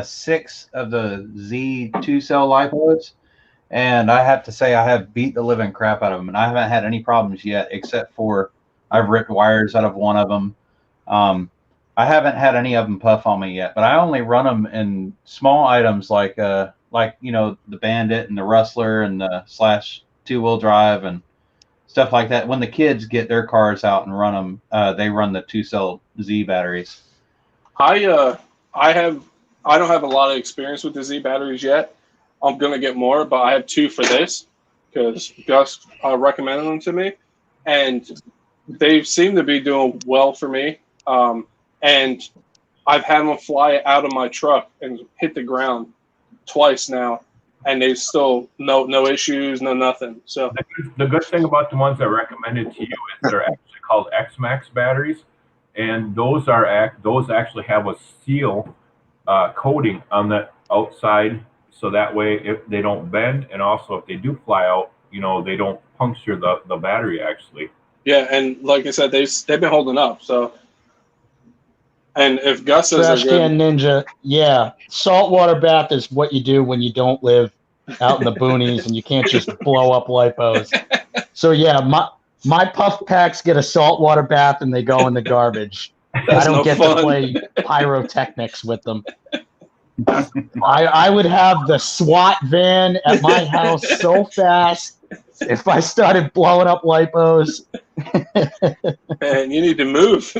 6 of the Z 2-cell lipos, and I have to say I have beat the living crap out of them, and I haven't had any problems yet, except for I've ripped wires out of one of them. I haven't had any of them puff on me yet, but I only run them in small items like the Bandit and the Rustler and the Slash 2-wheel drive and stuff like that. When the kids get their cars out and run them, they run the 2-cell Z batteries. I don't have a lot of experience with the Z batteries yet. I'm gonna get more, but I have 2 for this because Gus recommended them to me, and they seem to be doing well for me. And I've had them fly out of my truck and hit the ground twice now, and they still no issues, no nothing. So the good thing about the ones I recommended to you is they're actually called X-Max batteries, and those actually have a seal coating on the outside, so that way if they don't bend, and also if they do fly out, they don't puncture the battery actually. Yeah, and like I said, they've been holding up. So, and if Gus says Trash they're good, can ninja, yeah. Saltwater bath is what you do when you don't live out in the boonies and you can't just blow up lipos. So yeah, my puff packs get a saltwater bath and they go in the garbage. that's I don't no get fun. to play pyrotechnics with them. I would have the SWAT van at my house so fast if I started blowing up lipos. Man, you need to move.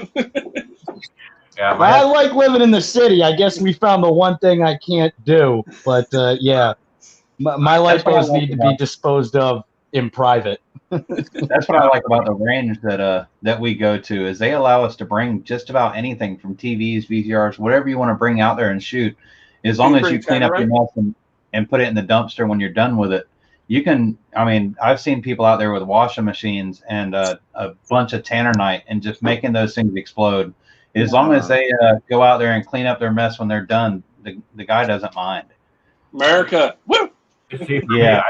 Yeah, I like living in the city. I guess we found the one thing I can't do. But yeah, my lipos need to be disposed of in private. That's what I like about the range that we go to is they allow us to bring just about anything from TVs, VCRs, whatever you want to bring out there and shoot. As long as you clean up your mess and put it in the dumpster when you're done with it, you can. I mean, I've seen people out there with washing machines and a bunch of Tannerite and just making those things explode. As long as they go out there and clean up their mess when they're done, the guy doesn't mind. America, woo! See, yeah,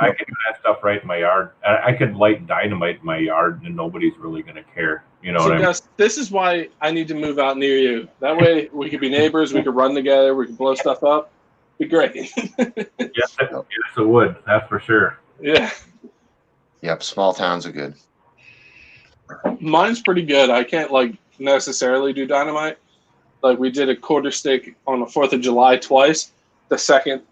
I can do that stuff right in my yard. I could light dynamite in my yard, and nobody's really going to care. You know what I mean? Gus, this is why I need to move out near you. That way, we could be neighbors. We could run together. We could blow stuff up. Be great. Yes, it would. That's for sure. Yeah. Yep, small towns are good. Mine's pretty good. I can't necessarily do dynamite. Like we did a quarter stick on the 4th of July twice. The second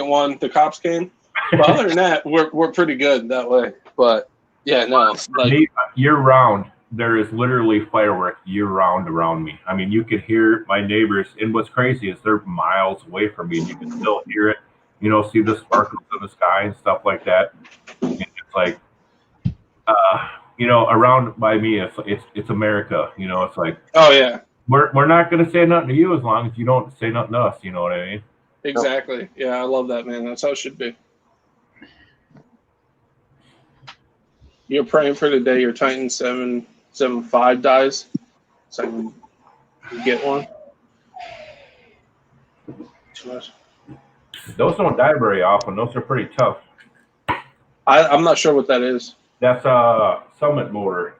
one, the cops came. But other than that, we're pretty good that way. But yeah, no. Year round, there is literally fireworks year round around me. I mean, you could hear my neighbors, and what's crazy is they're miles away from me, and you can still hear it. See the sparkles in the sky and stuff like that. And it's like, around by me, it's America. It's like, oh yeah, we're not gonna say nothing to you as long as you don't say nothing to us. You know what I mean? Exactly. Yeah, I love that, man. That's how it should be. You're praying for the day your Titan 775 dies, so you get one. Those don't die very often. Those are pretty tough. I'm not sure what that is. That's a Summit motor.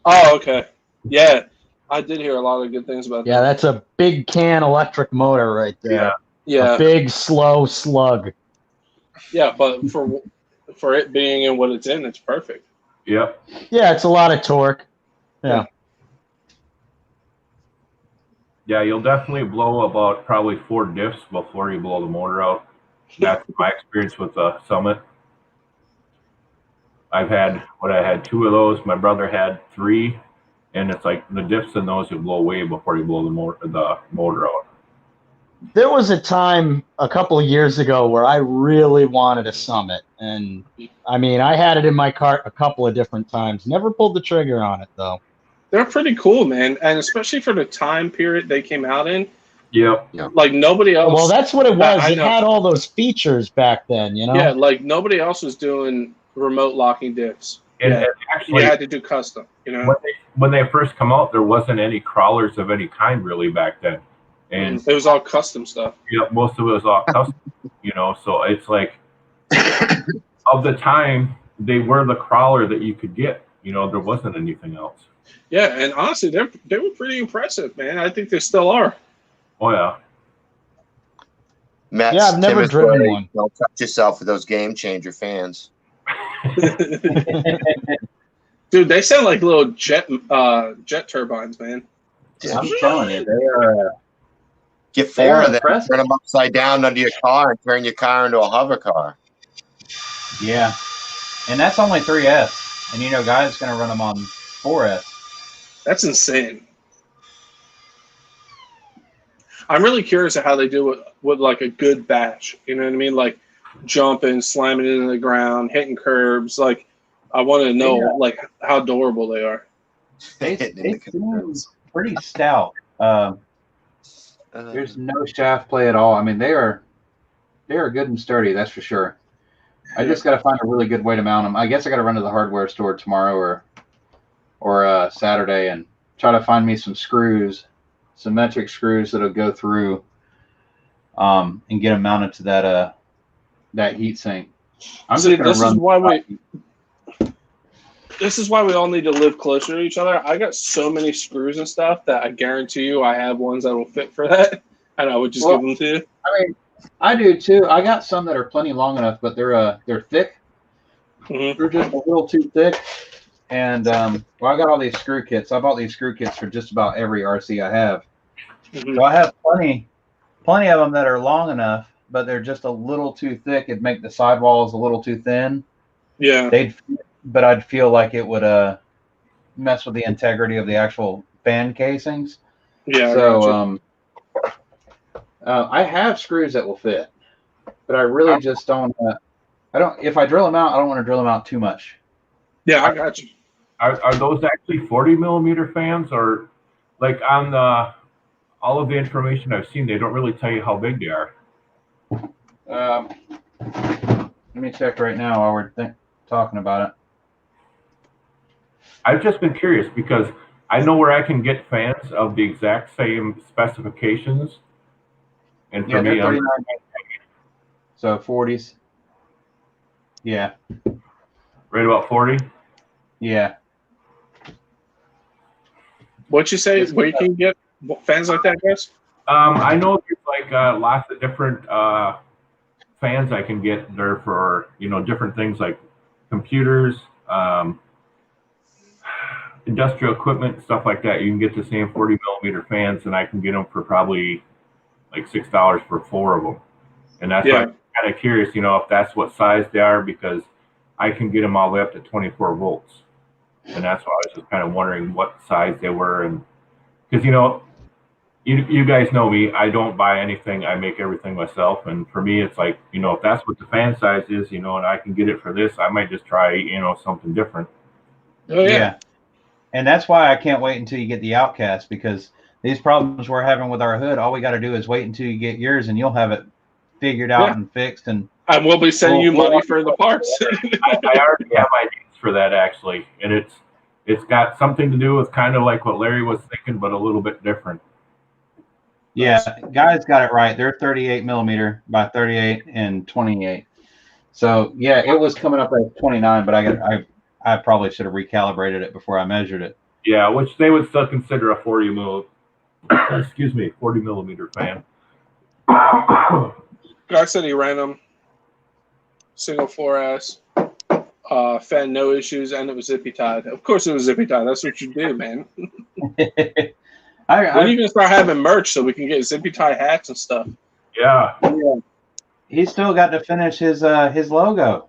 Oh, okay. Yeah, I did hear a lot of good things about that. Yeah, that's a big can electric motor right there. Yeah. A big, slow slug. Yeah, but for it being in what it's in, it's perfect. Yep. Yeah, it's a lot of torque. Yeah. Yeah, you'll definitely blow about probably 4 diffs before you blow the motor out. That's my experience with the Summit. I had 2 of those. My brother had 3, and it's like the diffs in those you blow away before you blow the motor out. There was a time a couple of years ago where I really wanted a Summit, and I mean, I had it in my cart a couple of different times. Never pulled the trigger on it though. They're pretty cool, man, and especially for the time period they came out in. Yep. Like nobody else. Well, that's what it was. It had all those features back then, Yeah, like nobody else was doing remote locking diffs. And actually, you had to do custom. When they first come out, there wasn't any crawlers of any kind really back then. And it was all custom stuff. Yeah, most of it was all custom, so it's like of the time they were the crawler that you could get, there wasn't anything else. Yeah, and honestly, they were pretty impressive, man. I think they still are. Oh yeah. Matt, I've never driven one. Don't touch yourself with those Game Changer fans. Dude, they sound like little jet turbines, man. I'm telling you, they are. Get 4 of them, turn them upside down under your car, and turn your car into a hover car. Yeah, and that's only 3S, and guys going to run them on 4S. That's insane. I'm really curious at how they do it with like a good bash. You know what I mean? Like jumping, slamming into the ground, hitting curbs. Like I want to know like how durable they are. They seem pretty stout. There's no shaft play at all. I mean, they are good and sturdy, that's for sure. I just got to find a really good way to mount them. I guess I got to run to the hardware store tomorrow or Saturday and try to find me some screws, some metric screws that'll go through and get them mounted to that heat sink. I'm just going to run. this is why we all need to live closer to each other. I got so many screws and stuff that I guarantee you I have ones that will fit for that, and I would just give them to you. I mean, I do too. I got some that are plenty long enough, but they're thick. Mm-hmm. They're just a little too thick. And I got all these screw kits. I bought these screw kits for just about every RC I have. Mm-hmm. So I have plenty of them that are long enough, but they're just a little too thick. It'd make the sidewalls a little too thin. Yeah. But I'd feel like it would mess with the integrity of the actual fan casings. Yeah. So I have screws that will fit, but I really just don't. If I drill them out, I don't want to drill them out too much. Yeah, I got you. Are those actually 40 millimeter fans, or like on all of the information I've seen, they don't really tell you how big they are? Let me check right now while we're talking about it. I've just been curious because I know where I can get fans of the exact same specifications, and for me, they're 39. So 40s. Yeah. Right about 40. Yeah. What'd you say? Where you can get fans like that, guys? I know there's like lots of different fans I can get there for different things like computers, industrial equipment, stuff like that. You can get the same 40 millimeter fans, and I can get them for probably like $6 for 4 of them. And that's why I'm kind of curious, if that's what size they are, because I can get them all the way up to 24 volts. And that's why I was just kind of wondering what size they were. And because, you guys know me, I don't buy anything. I make everything myself. And for me, it's like, if that's what the fan size is, and I can get it for this, I might just try, something different. Oh, yeah. And that's why I can't wait until you get the Outcast, because these problems we're having with our hood, all we got to do is wait until you get yours, and you'll have it figured out and fixed. And we'll be sending you money for the parts. I already have ideas for that, actually. And it's got something to do with kind of like what Larry was thinking, but a little bit different. Yeah, guys got it right. They're 38 millimeter by 38 and 28. So yeah, it was coming up at 29, but I probably should have recalibrated it before I measured it. Yeah, which they would still consider a 40 millimeter fan. Guy said he ran them single 4S, fan no issues, and it was zippy tied. Of course, it was zippy tied. That's what you do, man. When are you gonna start having merch so we can get zippy tie hats and stuff? Yeah. He's still got to finish his logo.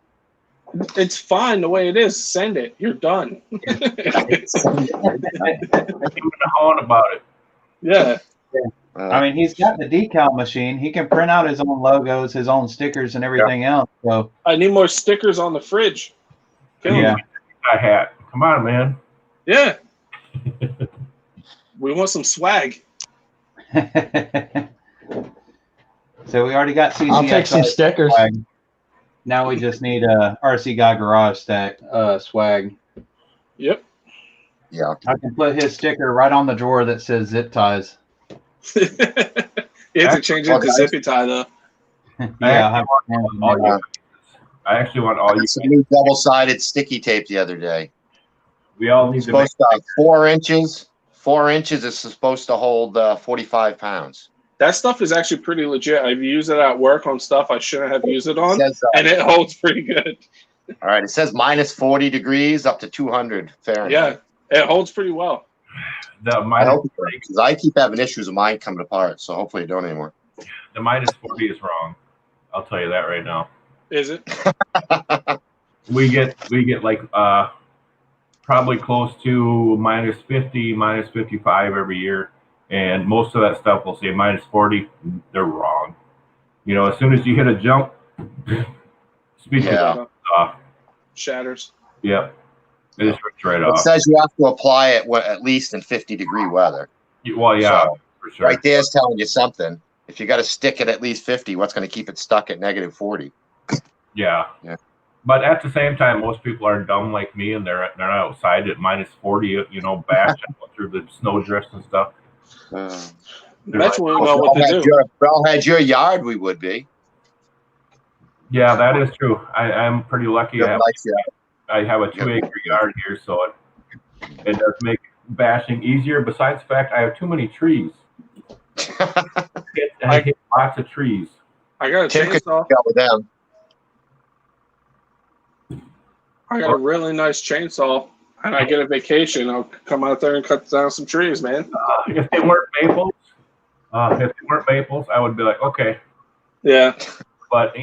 It's fine the way it is. Send it. You're done. On about it. Yeah. I mean, he's got the decal machine. He can print out his own logos, his own stickers, and everything else. So I need more stickers on the fridge. Yeah. A hat. Come on, man. Yeah. We want some swag. So we already got CCX. I'll take some stickers. Swag. Now we just need a RC Guy Garage stack swag. Yep. Yeah. I can put his sticker right on the drawer that says zip ties. You have to change it to zippy tie though. Yeah, I actually want all you. Some new double-sided sticky tape the other day. We all need It's to make supposed to 4 inches. 4 inches is supposed to hold 45 pounds. That stuff is actually pretty legit. I've used it at work on stuff I shouldn't have used it on, and it holds pretty good. All right, it says minus 40 degrees up to 200 Fahrenheit. Yeah, it holds pretty well. I hope it breaks, because I keep having issues with mine coming apart, so hopefully it don't anymore. The minus 40 is wrong. I'll tell you that right now. Is it? we get like probably close to minus 50, minus 55 every year. And most of that stuff will say minus 40. They're wrong. As soon as you hit a jump, speed off. Shatters. Yep. It just rips right It off. says you have to apply it at least in 50-degree weather. Well, yeah, So, for sure. right there is telling you something. If you got to stick it at least 50, what's going to keep it stuck at negative 40? Yeah. But at the same time, most people are dumb like me, and they're not outside at minus 40, bashing through the snow drifts and stuff. That's what we know what to do. If we all had your yard, we would be. Yeah, that is true. I'm pretty lucky. I have a 2-acre yard here, so it does make bashing easier. Besides the fact I have too many trees. I hit lots of trees. I got a chainsaw. With them. I got a really nice chainsaw, and I get a vacation. I'll come out there and cut down some trees, man. If they weren't maples, I would be like, okay. Yeah. But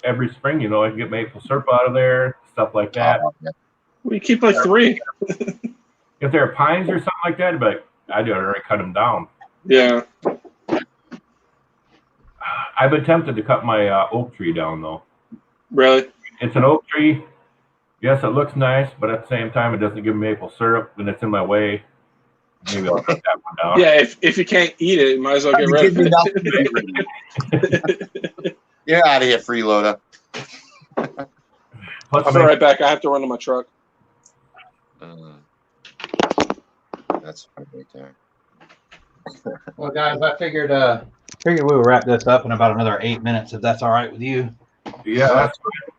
every spring, I can get maple syrup out of there, stuff like that. We keep like 3. If they're pines or something like that, I'd be like, I'd already cut them down. Yeah. I've been tempted to cut my oak tree down, though. Really? It's an oak tree. Yes, it looks nice, but at the same time, it doesn't give me maple syrup, and it's in my way. Maybe I'll cut that one down. Yeah, if you can't eat it, you might as well get rid of it. You're out of here, freeloader. I'll be right back. I have to run to my truck. That's right there. Well, guys, I figured we would wrap this up in about another 8 minutes, if that's all right with you. Yeah, that's good.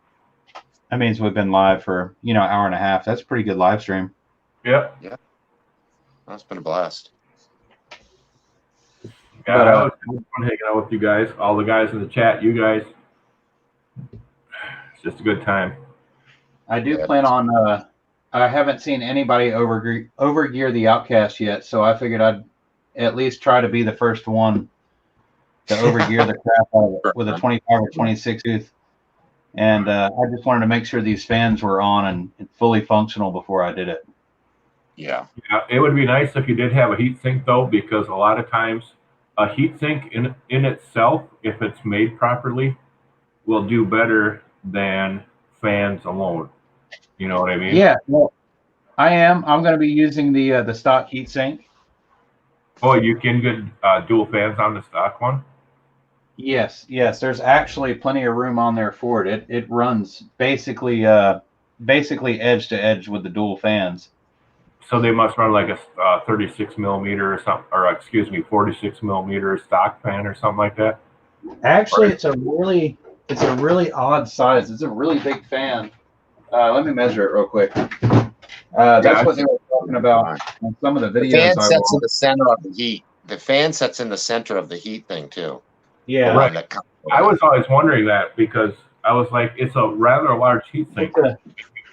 That means we've been live for hour and a half. That's a pretty good live stream. Yep. Yeah. That's been a blast. Yeah, I was fun hanging out with you guys, all the guys in the chat, you guys. It's just a good time. I do plan on. I haven't seen anybody overgear the Outcast yet, so I figured I'd at least try to be the first one to overgear the crap out of it with a 25 or 26 tooth. And I just wanted to make sure these fans were on and fully functional before I did it. Yeah. Yeah, it would be nice if you did have a heat sink, though, because a lot of times a heat sink in itself, if it's made properly, will do better than fans alone. You know what I mean? Yeah. Well, I'm going to be using the stock heat sink. Oh, you can get dual fans on the stock one? Yes. There's actually plenty of room on there for it. It runs basically edge to edge with the dual fans. So they must run like a 36 millimeter or something, or 46 millimeter stock fan or something like that. Actually, it's a really odd size. It's a really big fan. Let me measure it real quick. That's what they were talking about in some of the videos. The fan sets in the center of the heat. The fan sets in the center of the heat thing too. Yeah. Right. I was always wondering that because I was like, it's a rather large heat sink.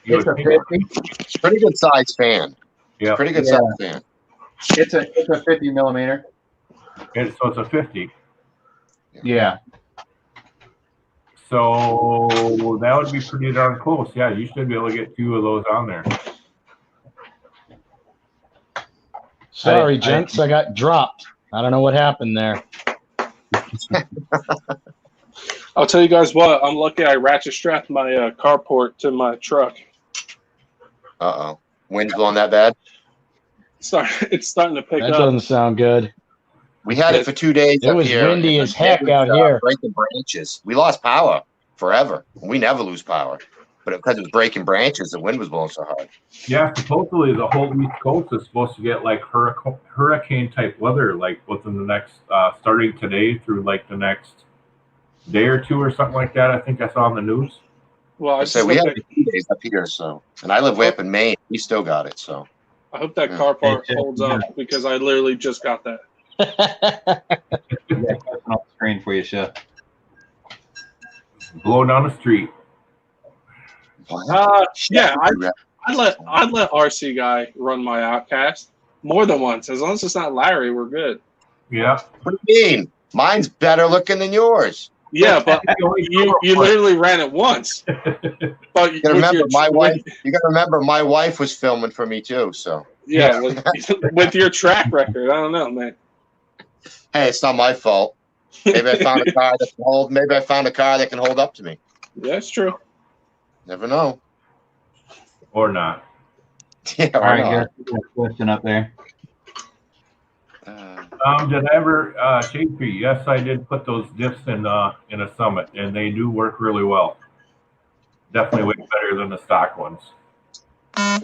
It's a 50. It's a pretty good size fan. Yeah. Pretty good size fan. It's a 50 millimeter. So it's a 50. Yeah. So that would be pretty darn close. Yeah, you should be able to get 2 of those on there. Sorry, gents, I got dropped. I don't know what happened there. I'll tell you guys what. I'm lucky I ratchet strapped my carport to my truck. Uh-oh. Wind's blowing that bad? It's starting to pick That up. doesn't sound good. We had it for 2 days It up was here. windy as heck out here. Breaking branches. We lost power forever. We never lose power. But because it was breaking branches, the wind was blowing so hard. Yeah, supposedly the whole East Coast is supposed to get like hurricane type weather, like within the next, starting today through like the next day or 2 or something like that. I think I saw on the news. Well, I said we had 2 days up here, so, and I live way up in Maine. We still got it, so. I hope that carport holds up because I literally just got that. Yeah, on the screen for you, Chef. Blowing down the street. Yeah, I'd let RC guy run my Outcast more than once. As long as it's not Larry, we're good. Yeah. What do you mean? Mine's better looking than yours. Yeah, but you literally ran it once. But you gotta remember my wife. You gotta remember my wife was filming for me too. So yeah, with your track record, I don't know, man. Hey, it's not my fault. Maybe I found a car that can hold. Maybe I found a car that can hold up to me. Yeah, that's true. Never know. Or not. Yeah. All right, guys. Question up there. Did I ever shade tree? Yes, I did put those diffs in a Summit, and they do work really well. Definitely way better than the stock ones. Oh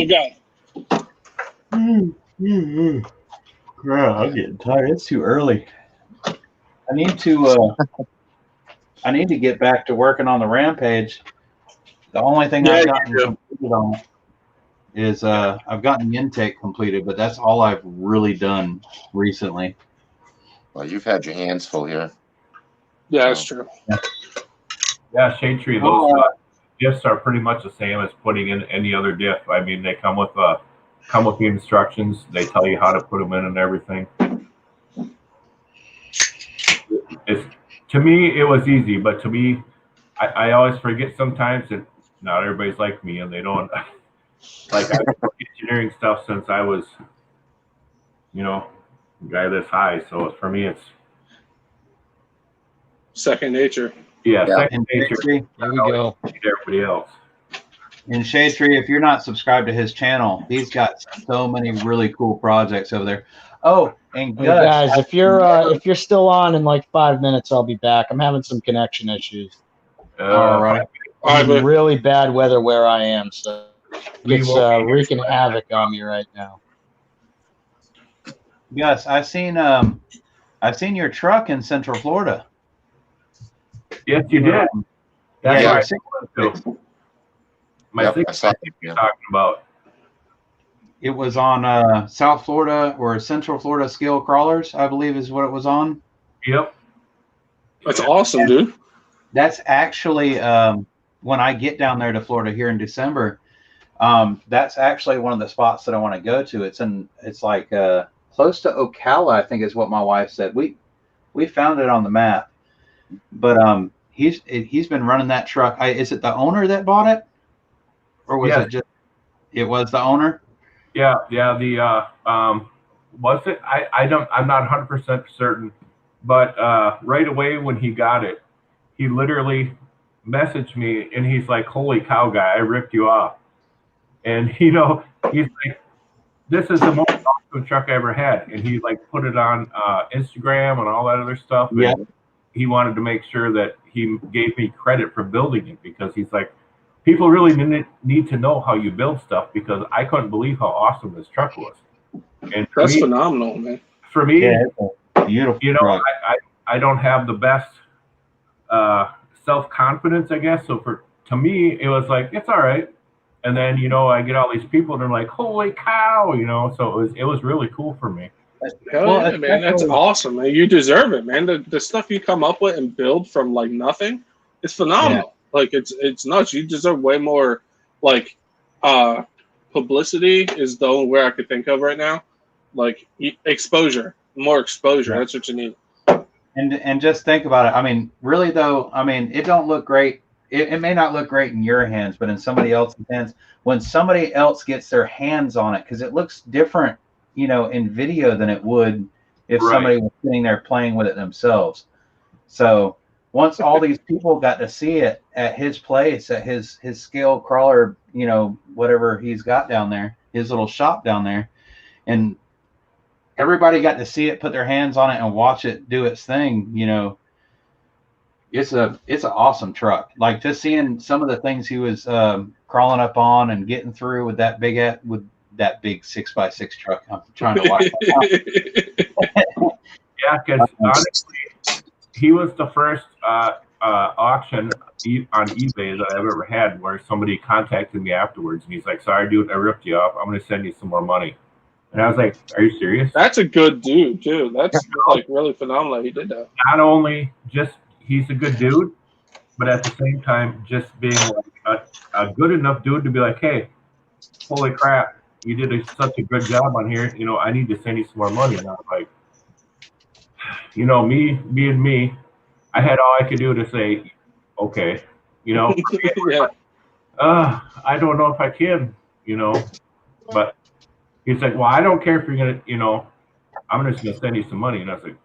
God. I'm getting tired. It's too early. I need to I need to get back to working on the Rampage. The only thing I've gotten completed on is I've gotten the intake completed, but that's all I've really done recently. Well, you've had your hands full here. Yeah, that's true. Yeah, Shade Tree, those diffs are pretty much the same as putting in any other diff. I mean, they come with the instructions. They tell you how to put them in and everything. To me, it was easy, but to me, I always forget sometimes that not everybody's like me, and they don't like I've been engineering stuff since I was, a guy this high. So for me, it's second nature. Yeah, second nature. There we go. Everybody else. In Shade Tree, if you're not subscribed to his channel, he's got so many really cool projects over there. Oh, and hey guys, if you're still on in like 5 minutes, I'll be back. I'm having some connection issues. All right. Really bad weather where I am, so it's wreaking havoc on me right now. Yes, I've seen your truck in Central Florida. Yes, you did. That's right. My thing talking about. It was on South Florida or Central Florida scale crawlers, I believe is what it was on. Yep. That's awesome, dude. That's actually when I get down there to Florida here in December, that's actually one of the spots that I want to go to. It's like close to Ocala, I think is what my wife said. We found it on the map, but he's been running that truck. Is it the owner that bought it, or was it just? It was the owner. Yeah. The was it? I'm not 100% certain, but right away when he got it, he literally messaged me and he's like, "Holy cow, guy, I ripped you off." And he's like, "This is the most awesome truck I ever had." And he like put it on Instagram and all that other stuff. Yeah. And he wanted to make sure that he gave me credit for building it, because he's like, people really need to know how you build stuff, because I couldn't believe how awesome this truck was. And that's phenomenal, man. For me, it's a beautiful truck. I don't have the best self-confidence, I guess. So to me, it was like, it's all right. And then, I get all these people and they're like, "Holy cow," so it was really cool for me. Hell yeah, man. That's awesome, man. You deserve it, man. The stuff you come up with and build from like nothing, it's phenomenal. Yeah. Like it's nuts. You deserve way more like publicity is the only way I could think of right now. Like exposure, more exposure. Yeah. That's what you need. And just think about it. I mean, really though, it don't look great. It may not look great in your hands, but in somebody else's hands, when somebody else gets their hands on it, because it looks different, in video than it would if somebody was sitting there playing with it themselves. So once all these people got to see it at his place, at his scale crawler, whatever he's got down there, his little shop down there, and everybody got to see it, put their hands on it, and watch it do its thing. It's an awesome truck. Like just seeing some of the things he was crawling up on and getting through with that big 6x6 truck. I'm trying to watch. Yeah, because honestly, he was the first auction on eBay that I've ever had where somebody contacted me afterwards and he's like, "Sorry, dude, I ripped you off. I'm going to send you some more money." And I was like, "Are you serious?" That's a good dude, too. That's like really phenomenal. He did that. Not only just he's a good dude, but at the same time, just being like a good enough dude to be like, "Hey, holy crap, you did such a good job on here. I need to send you some more money." And I was like, me being me, I had all I could do to say, "Okay," Yeah. I don't know if I can, but he's like, "Well, I don't care if you're gonna, I'm just gonna send you some money." And I was like,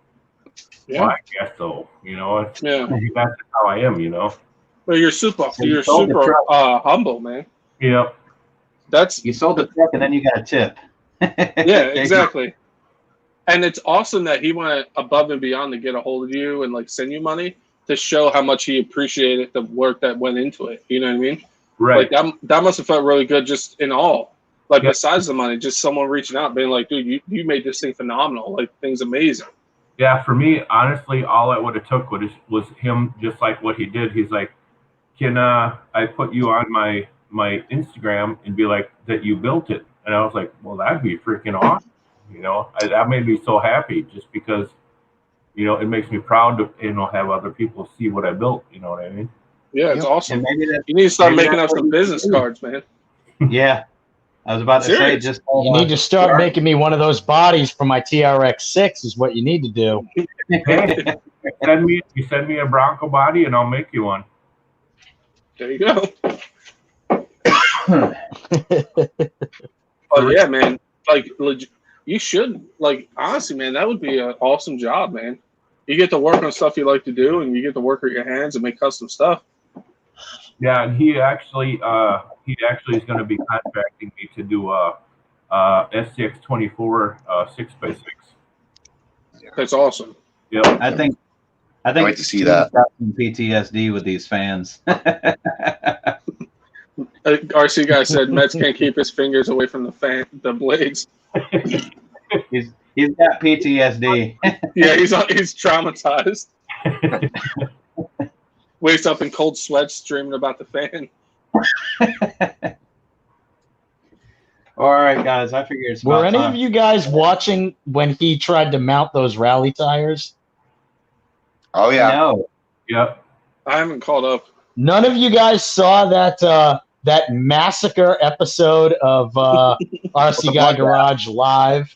yeah. "Well, I guess so, Yeah. That's how I am, Well, you're super humble, man. Yeah. You sold the truck and then you got a tip. Yeah, exactly. And it's awesome that he went above and beyond to get a hold of you and like send you money to show how much he appreciated the work that went into it. You know what I mean? Right. Like that must have felt really good just in all. Like besides the money, just someone reaching out being like, "Dude, you made this thing phenomenal. Like thing's amazing." Yeah, for me, honestly, all it would have took was him just like what he did. He's like, can I put you on my Instagram and be like that you built it? And I was like, well, that'd be freaking awesome. That made me so happy just because it makes me proud to have other people see what I built. You know what I mean? Yeah, it's awesome. And maybe you need to start making up some business cards, man. Yeah, I was about to say just you need to start making me one of those bodies for my TRX-6 is what you need to do. Hey, send me a Bronco body and I'll make you one. There you go. Oh yeah, man. Like you should honestly, man. That would be an awesome job, man. You get to work on stuff you like to do, and you get to work with your hands and make custom stuff. Yeah, and he actually is going to be contracting me to do a SCX-24 6x6. That's awesome. Yep. I think I'd like to see that. Got some PTSD with these fans. RC guy said Mets can't keep his fingers away from the blades. He's got PTSD. Yeah, he's traumatized. Wakes up in cold sweats, dreaming about the fan. All right, guys. I figure it's Were about any time. of you guys watching when he tried to mount those rally tires? Oh yeah. No. Yep. I haven't caught up. None of you guys saw that massacre episode of RC Guy Garage Live?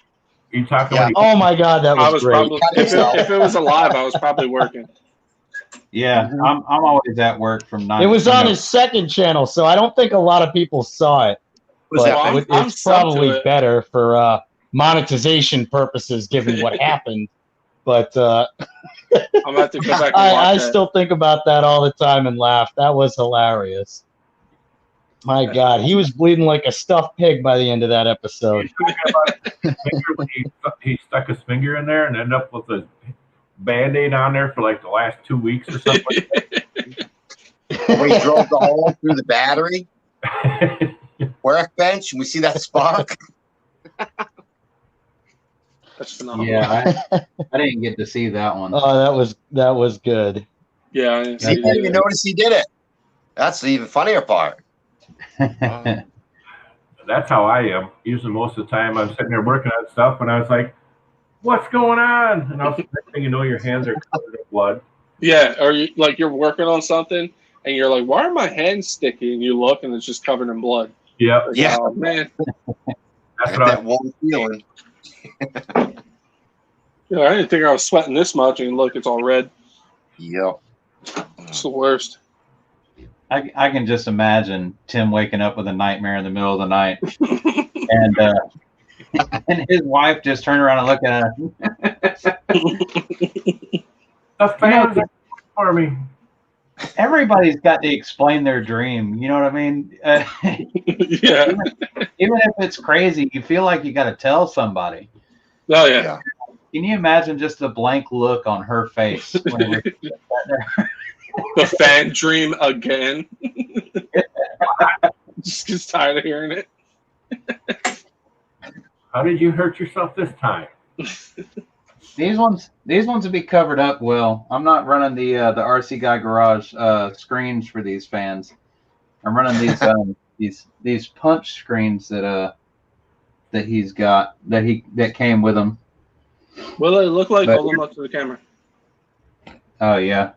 You talking Yeah. Oh my God, that was great. Probably, if it was alive, I was probably working. Yeah, I'm always at work from 9. It was on his second channel, so I don't think a lot of people saw it. But I'm it's subbed to probably it. better for monetization purposes, given what happened. But I'm gonna have to go back and watch I that. still think about that all the time and laugh. That was hilarious. My God, he was bleeding like a stuffed pig by the end of that episode. He stuck his finger in there and ended up with a Band-Aid on there for like the last 2 weeks or something like When he drove the hole through the battery that. workbench, and we see that spark. That's phenomenal. Yeah, I didn't get to see that one. Oh, that was good. Yeah, I didn't He see didn't even that. notice he did it. That's the even funnier part. That's how I am. Usually most of the time I'm sitting there working on stuff and I was like, what's going on? And I was next thing you know, your hands are covered in blood. Yeah, or you're working on something and you're like, why are my hands sticky? And you look and it's just covered in blood. Yep. Like, Yeah. oh, man. That's Got what that warm feeling. Yeah, I didn't think I was sweating this much, and look, it's all red. Yep. It's the worst. I can just imagine Tim waking up with a nightmare in the middle of the night, and his wife just turned around and looked at him. the fans are for me. Everybody's got to explain their dream. You know what I mean? Yeah. Even if it's crazy, you feel like you got to tell somebody. Oh, yeah. Yeah. Can you imagine just the blank look on her face? Whenever she sat there? The fan dream again. Just gets tired of hearing it. How did you hurt yourself this time? These ones will be covered up well. I'm not running the RC Guy Garage screens for these fans. I'm running these punch screens that he's got that came with him. What do they look like? Hold them up to the camera. Oh yeah.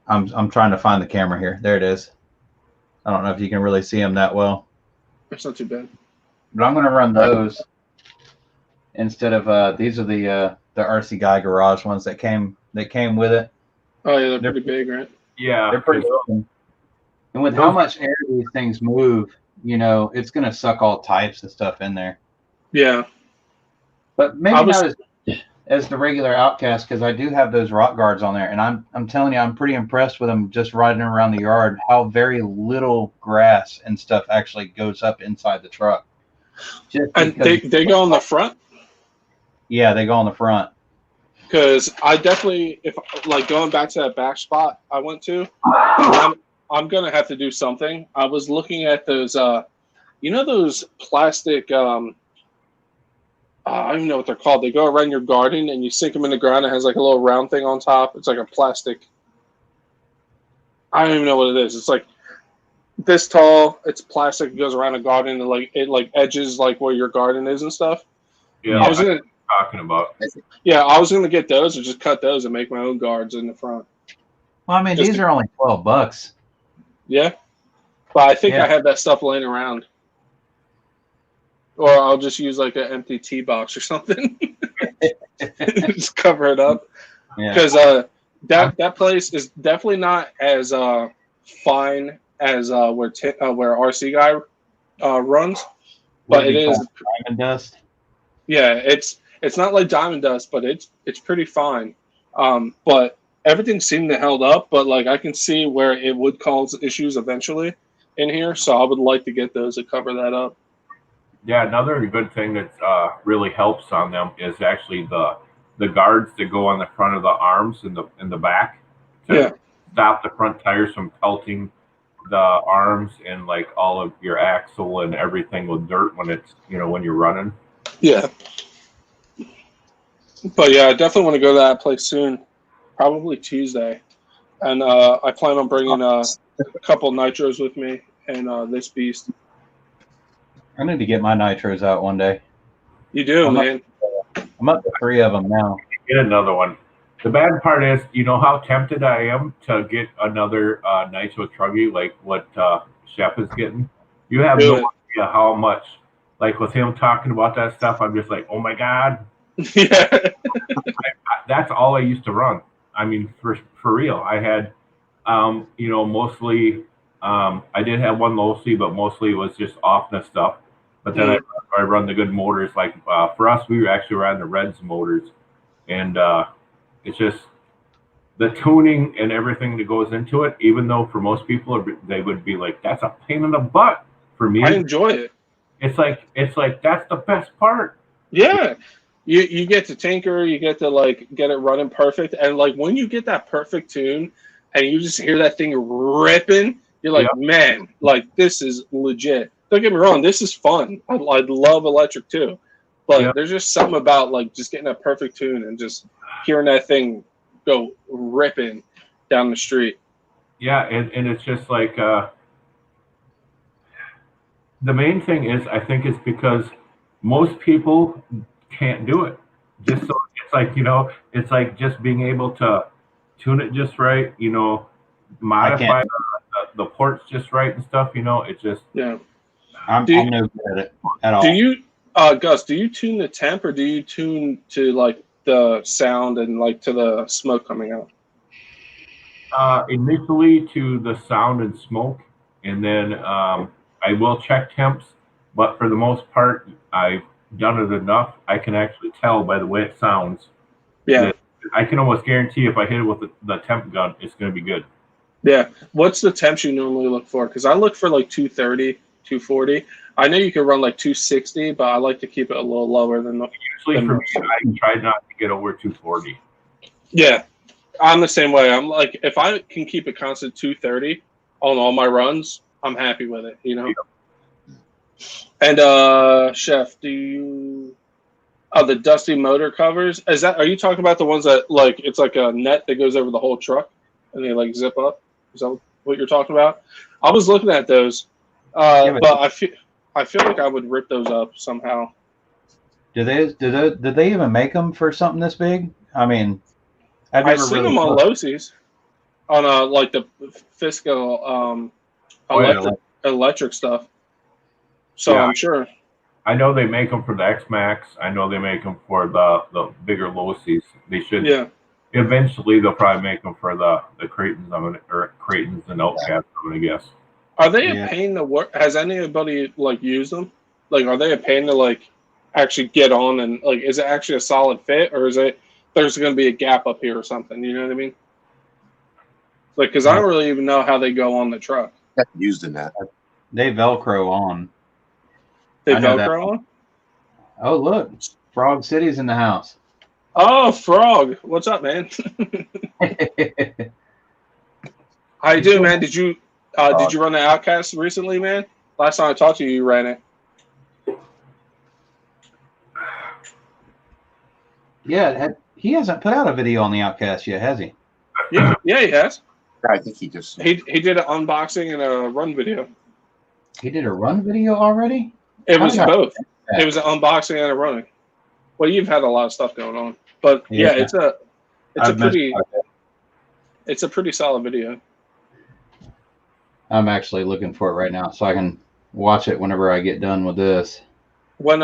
I'm trying to find the camera here. There it is. I don't know if you can really see them that well. That's not too bad. But I'm going to run those instead of these are the RC Guy Garage ones that came with it. Oh yeah, they're pretty big, right? Yeah. They're pretty open. And with how much air these things move, it's going to suck all types of stuff in there. Yeah. But maybe not as the regular Outcast, because I do have those rock guards on there, and I'm telling you, I'm pretty impressed with them just riding around the yard. How very little grass and stuff actually goes up inside the truck. And they go on the front. Yeah, they go on the front. Because I definitely, if going back to that back spot I went to, I'm gonna have to do something. I was looking at those, those plastic. I don't even know what they're called. They go around your garden and you sink them in the ground. It has like a little round thing on top. It's like a plastic. I don't even know what it is. It's like this tall. It's plastic. It goes around a garden and it edges like where your garden is and stuff. Yeah, I was talking about. Yeah, I was gonna get those or just cut those and make my own guards in the front. Well, I mean, these are only $12. Yeah, but I think I have that stuff laying around, or I'll just use like an empty tea box or something, just cover it up. Because that place is definitely not as fine as where RC guy runs, but it is diamond dust. Yeah, it's not like diamond dust, but it's pretty fine. But everything seemed to held up, but like I can see where it would cause issues eventually in here, so I would like to get those to cover that up. Yeah, another good thing that really helps on them is actually the guards that go on the front of the arms in the back to stop the front tires from pelting the arms and like all of your axle and everything with dirt when it's when you're running. Yeah. But yeah, I definitely want to go to that place soon, probably Tuesday. And I plan on bringing a couple nitros with me and this beast. I need to get my nitros out one day. You do, man. I'm up to 3 of them now. Get another one. The bad part is, you know how tempted I am to get another nitro truggy like what Chef is getting. You have no idea how much. Like with him talking about that stuff, I'm just like, oh my god. Yeah. That's all I used to run. I mean, for real. I had, mostly. I did have one low-C, but mostly it was just off-ness stuff. But then I run the good motors. Like for us, we actually ran the Reds motors, and it's just the tuning and everything that goes into it. Even though for most people they would be like, "That's a pain in the butt." For me, I enjoy it. It's like that's the best part. Yeah, you get to tinker, you get to like get it running perfect, and like when you get that perfect tune, and you just hear that thing ripping. You're like, man, like this is legit. Don't get me wrong, this is fun. I love electric too, but there's just something about like just getting a perfect tune and just hearing that thing go ripping down the street. Yeah, and it's just like the main thing is I think it's because most people can't do it. Just so it's like it's like just being able to tune it just right, modify the ports just right and stuff, it's just I'm no good at it at all. Do you Gus, do you tune the temp or do you tune to like the sound and like to the smoke coming out? Initially to the sound and smoke, and then I will check temps, but for the most part I've done it enough I can actually tell by the way it sounds. I can almost guarantee if I hit it with the temp gun it's going to be good. Yeah. What's the temps you normally look for? Because I look for like 230, 240. I know you can run like 260, but I like to keep it a little lower than usually for me. I try not to get over 240. Yeah, I'm the same way. I'm like, if I can keep it constant 230 on all my runs, I'm happy with it. And Chef, do you? The dusty motor covers. Are you talking about the ones that like it's like a net that goes over the whole truck and they like zip up? Is that what you're talking about? I was looking at those, but I feel like I would rip those up somehow. Did they even make them for something this big? I mean, I've seen them on Locy's, on like the Fisco electric stuff. So I'm sure. I know they make them for the X-Max. I know they make them for the bigger Locy's. They should. Yeah. Eventually, they'll probably make them for the Creightons. Creightons and Outcasts. I'm gonna guess. Are they a pain to work? Has anybody like used them? Like, are they a pain to like actually get on and like? Is it actually a solid fit, or is it there's going to be a gap up here or something? You know what I mean? Like, because I don't really even know how they go on the truck. Used in that. They Velcro on. They Velcro on? Oh, look. Frog City's in the house. Oh, Frog. What's up, man? How you doing, man? Did you run the Outcast recently, man? Last time I talked to you, you ran it. Yeah, he hasn't put out a video on the Outcast yet, has he? Yeah, he has. I think he just he did an unboxing and a run video. He did a run video already? It was both. It was an unboxing and a running. Well, you've had a lot of stuff going on, but yeah, it's a pretty solid video. I'm actually looking for it right now so I can watch it whenever I get done with this. When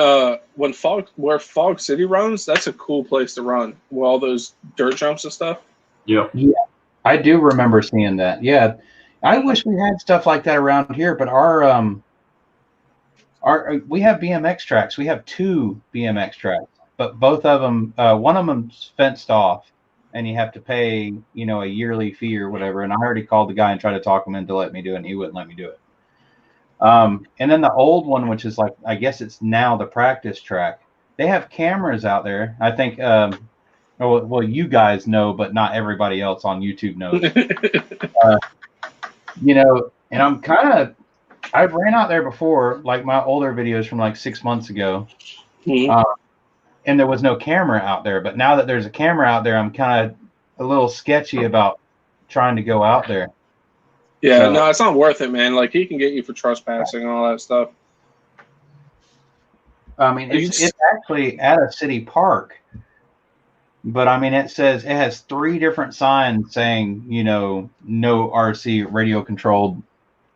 Fog City runs, that's a cool place to run with all those dirt jumps and stuff. Yep. Yeah, I do remember seeing that. Yeah, I wish we had stuff like that around here, but we have BMX tracks. We have 2 BMX tracks, but both of them, one of them's fenced off, and you have to pay, a yearly fee or whatever. And I already called the guy and tried to talk him into letting me do it, and he wouldn't let me do it. And then the old one, which is like, I guess it's now the practice track. They have cameras out there. I think, well, you guys know, but not everybody else on YouTube knows. And I've ran out there before, like my older videos from like 6 months ago. Mm-hmm. And there was no camera out there. But now that there's a camera out there, I'm kind of a little sketchy about trying to go out there. Yeah, no, it's not worth it, man. Like, he can get you for trespassing and all that stuff. I mean, it's actually at a city park. But, I mean, it has 3 different signs saying, no RC radio-controlled,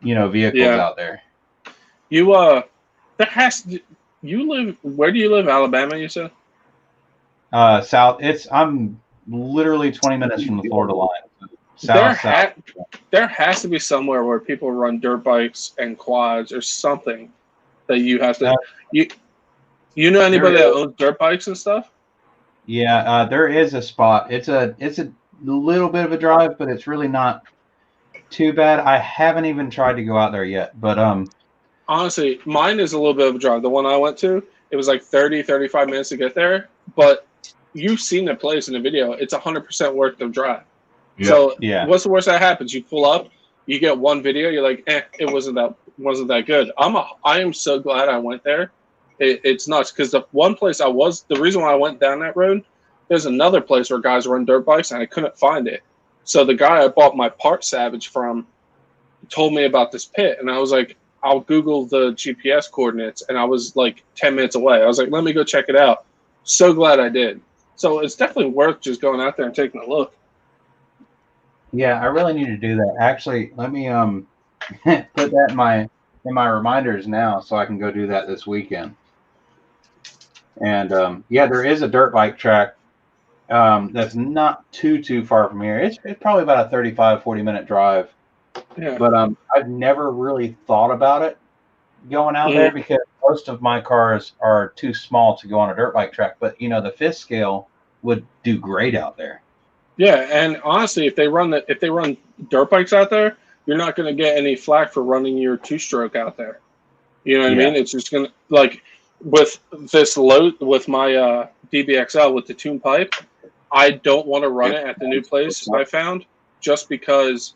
vehicles out there. Where do you live? Alabama, you said? South. I'm literally 20 minutes from the Florida line. There has to be somewhere where people run dirt bikes and quads or something that you have to. You know anybody that owns dirt bikes and stuff? Yeah, there is a spot. It's a little bit of a drive, but it's really not too bad. I haven't even tried to go out there yet, but honestly, mine is a little bit of a drive. The one I went to, it was like 35 minutes to get there, but you've seen the place in the video. It's 100% worth the drive. Yep. So what's the worst that happens? You pull up, you get one video, you're like, it wasn't that good. I am so glad I went there. It's nuts because the one place the reason why I went down that road, there's another place where guys run dirt bikes and I couldn't find it. So the guy I bought my Part Savage from told me about this pit, and I was like, I'll Google the GPS coordinates, and I was like 10 minutes away. I was like, let me go check it out. So glad I did. So it's definitely worth just going out there and taking a look. Yeah, I really need to do that. Actually, let me put that in my reminders now so I can go do that this weekend. And there is a dirt bike track that's not too far from here. It's probably about a 35-40 minute drive. Yeah. But I've never really thought about it going out there because most of my cars are too small to go on a dirt bike track. But the 5th scale would do great out there. Yeah, and honestly, if they run dirt bikes out there, you're not going to get any flack for running your 2-stroke out there. You know what I mean? It's just going to, like, with this load, with my DBXL with the tune pipe, I don't want to run it at the new place I found just because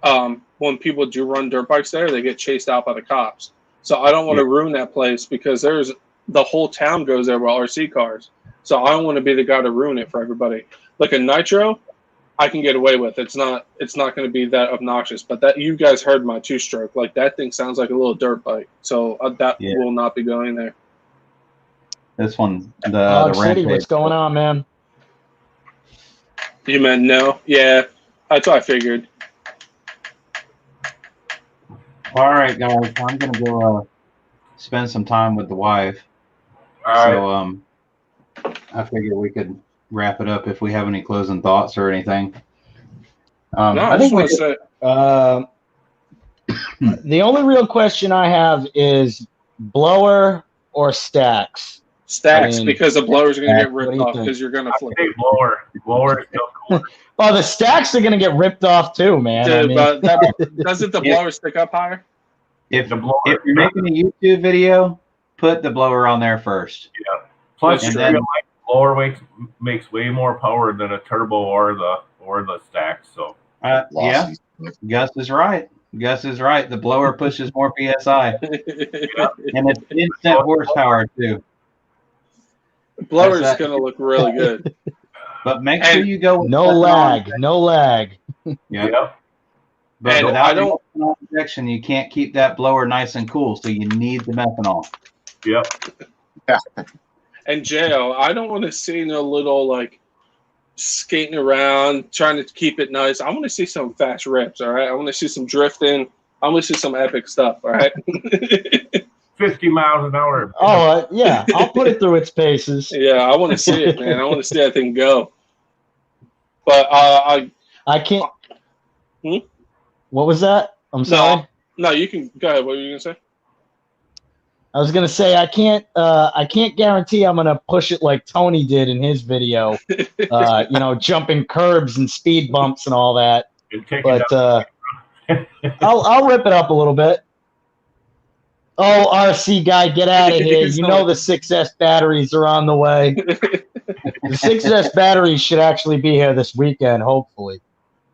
when people do run dirt bikes there, they get chased out by the cops. So I don't want to ruin that place because the whole town goes there with RC cars. So I don't want to be the guy to ruin it for everybody. Like a nitro, I can get away with. It's not going to be that obnoxious. But that you guys heard my 2-stroke. Like that thing sounds like a little dirt bike. So that will not be going there. This one, the City, what's going on, man? You meant no? Yeah, that's what I figured. All right, guys, I'm gonna go spend some time with the wife. All right. So I figured we could wrap it up if we have any closing thoughts or anything. I think we say the only real question I have is blower or stacks. Stacks, because the blower's going to get ripped off because you're going to flip it. Blower is still cool. Oh, the stacks are going to get ripped off too, man. Dude, doesn't the blower stick up higher? If you're making a YouTube video, put the blower on there first. Yeah. Plus, the blower makes way more power than a turbo or the stack. So yeah, Gus is right. The blower pushes more PSI, and it's instant horsepower too. blower's going to look really good. But make sure you go with no lag. No lag. Yep. But And without I don't- methanol injection, you can't keep that blower nice and cool, so you need the methanol. Yep. And Jo, I don't want to see no little like skating around trying to keep it nice. I want to see some fast rips. All right, I want to see some drifting. I want to see some epic stuff. All right. 50 miles an hour. Oh, yeah. I'll put it through its paces. Yeah, I want to see it, man. I want to see that thing go. But I can't. Hmm? What was that? I'm sorry. No, you can go ahead. What were you gonna say? I was gonna say I can't guarantee I'm gonna push it like Tony did in his video. Jumping curbs and speed bumps and all that. But I'll rip it up a little bit. Oh, RC guy, get out of here! You know the 6S batteries are on the way. The 6S batteries should actually be here this weekend, hopefully.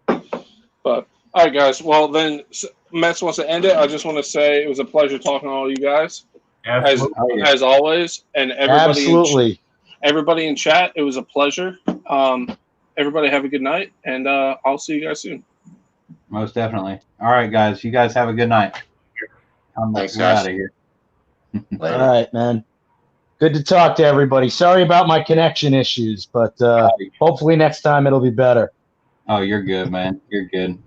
But all right, guys. Well, then Mets wants to end it. I just want to say it was a pleasure talking to all you guys. Absolutely. As always, and Absolutely. Everybody in chat, it was a pleasure. Everybody have a good night, and I'll see you guys soon. Most definitely. All right, guys. You guys have a good night. Thanks, We're guys. out of here. Later. All right, man. Good to talk to everybody. Sorry about my connection issues, but hopefully next time it'll be better. Oh, you're good, man. You're good.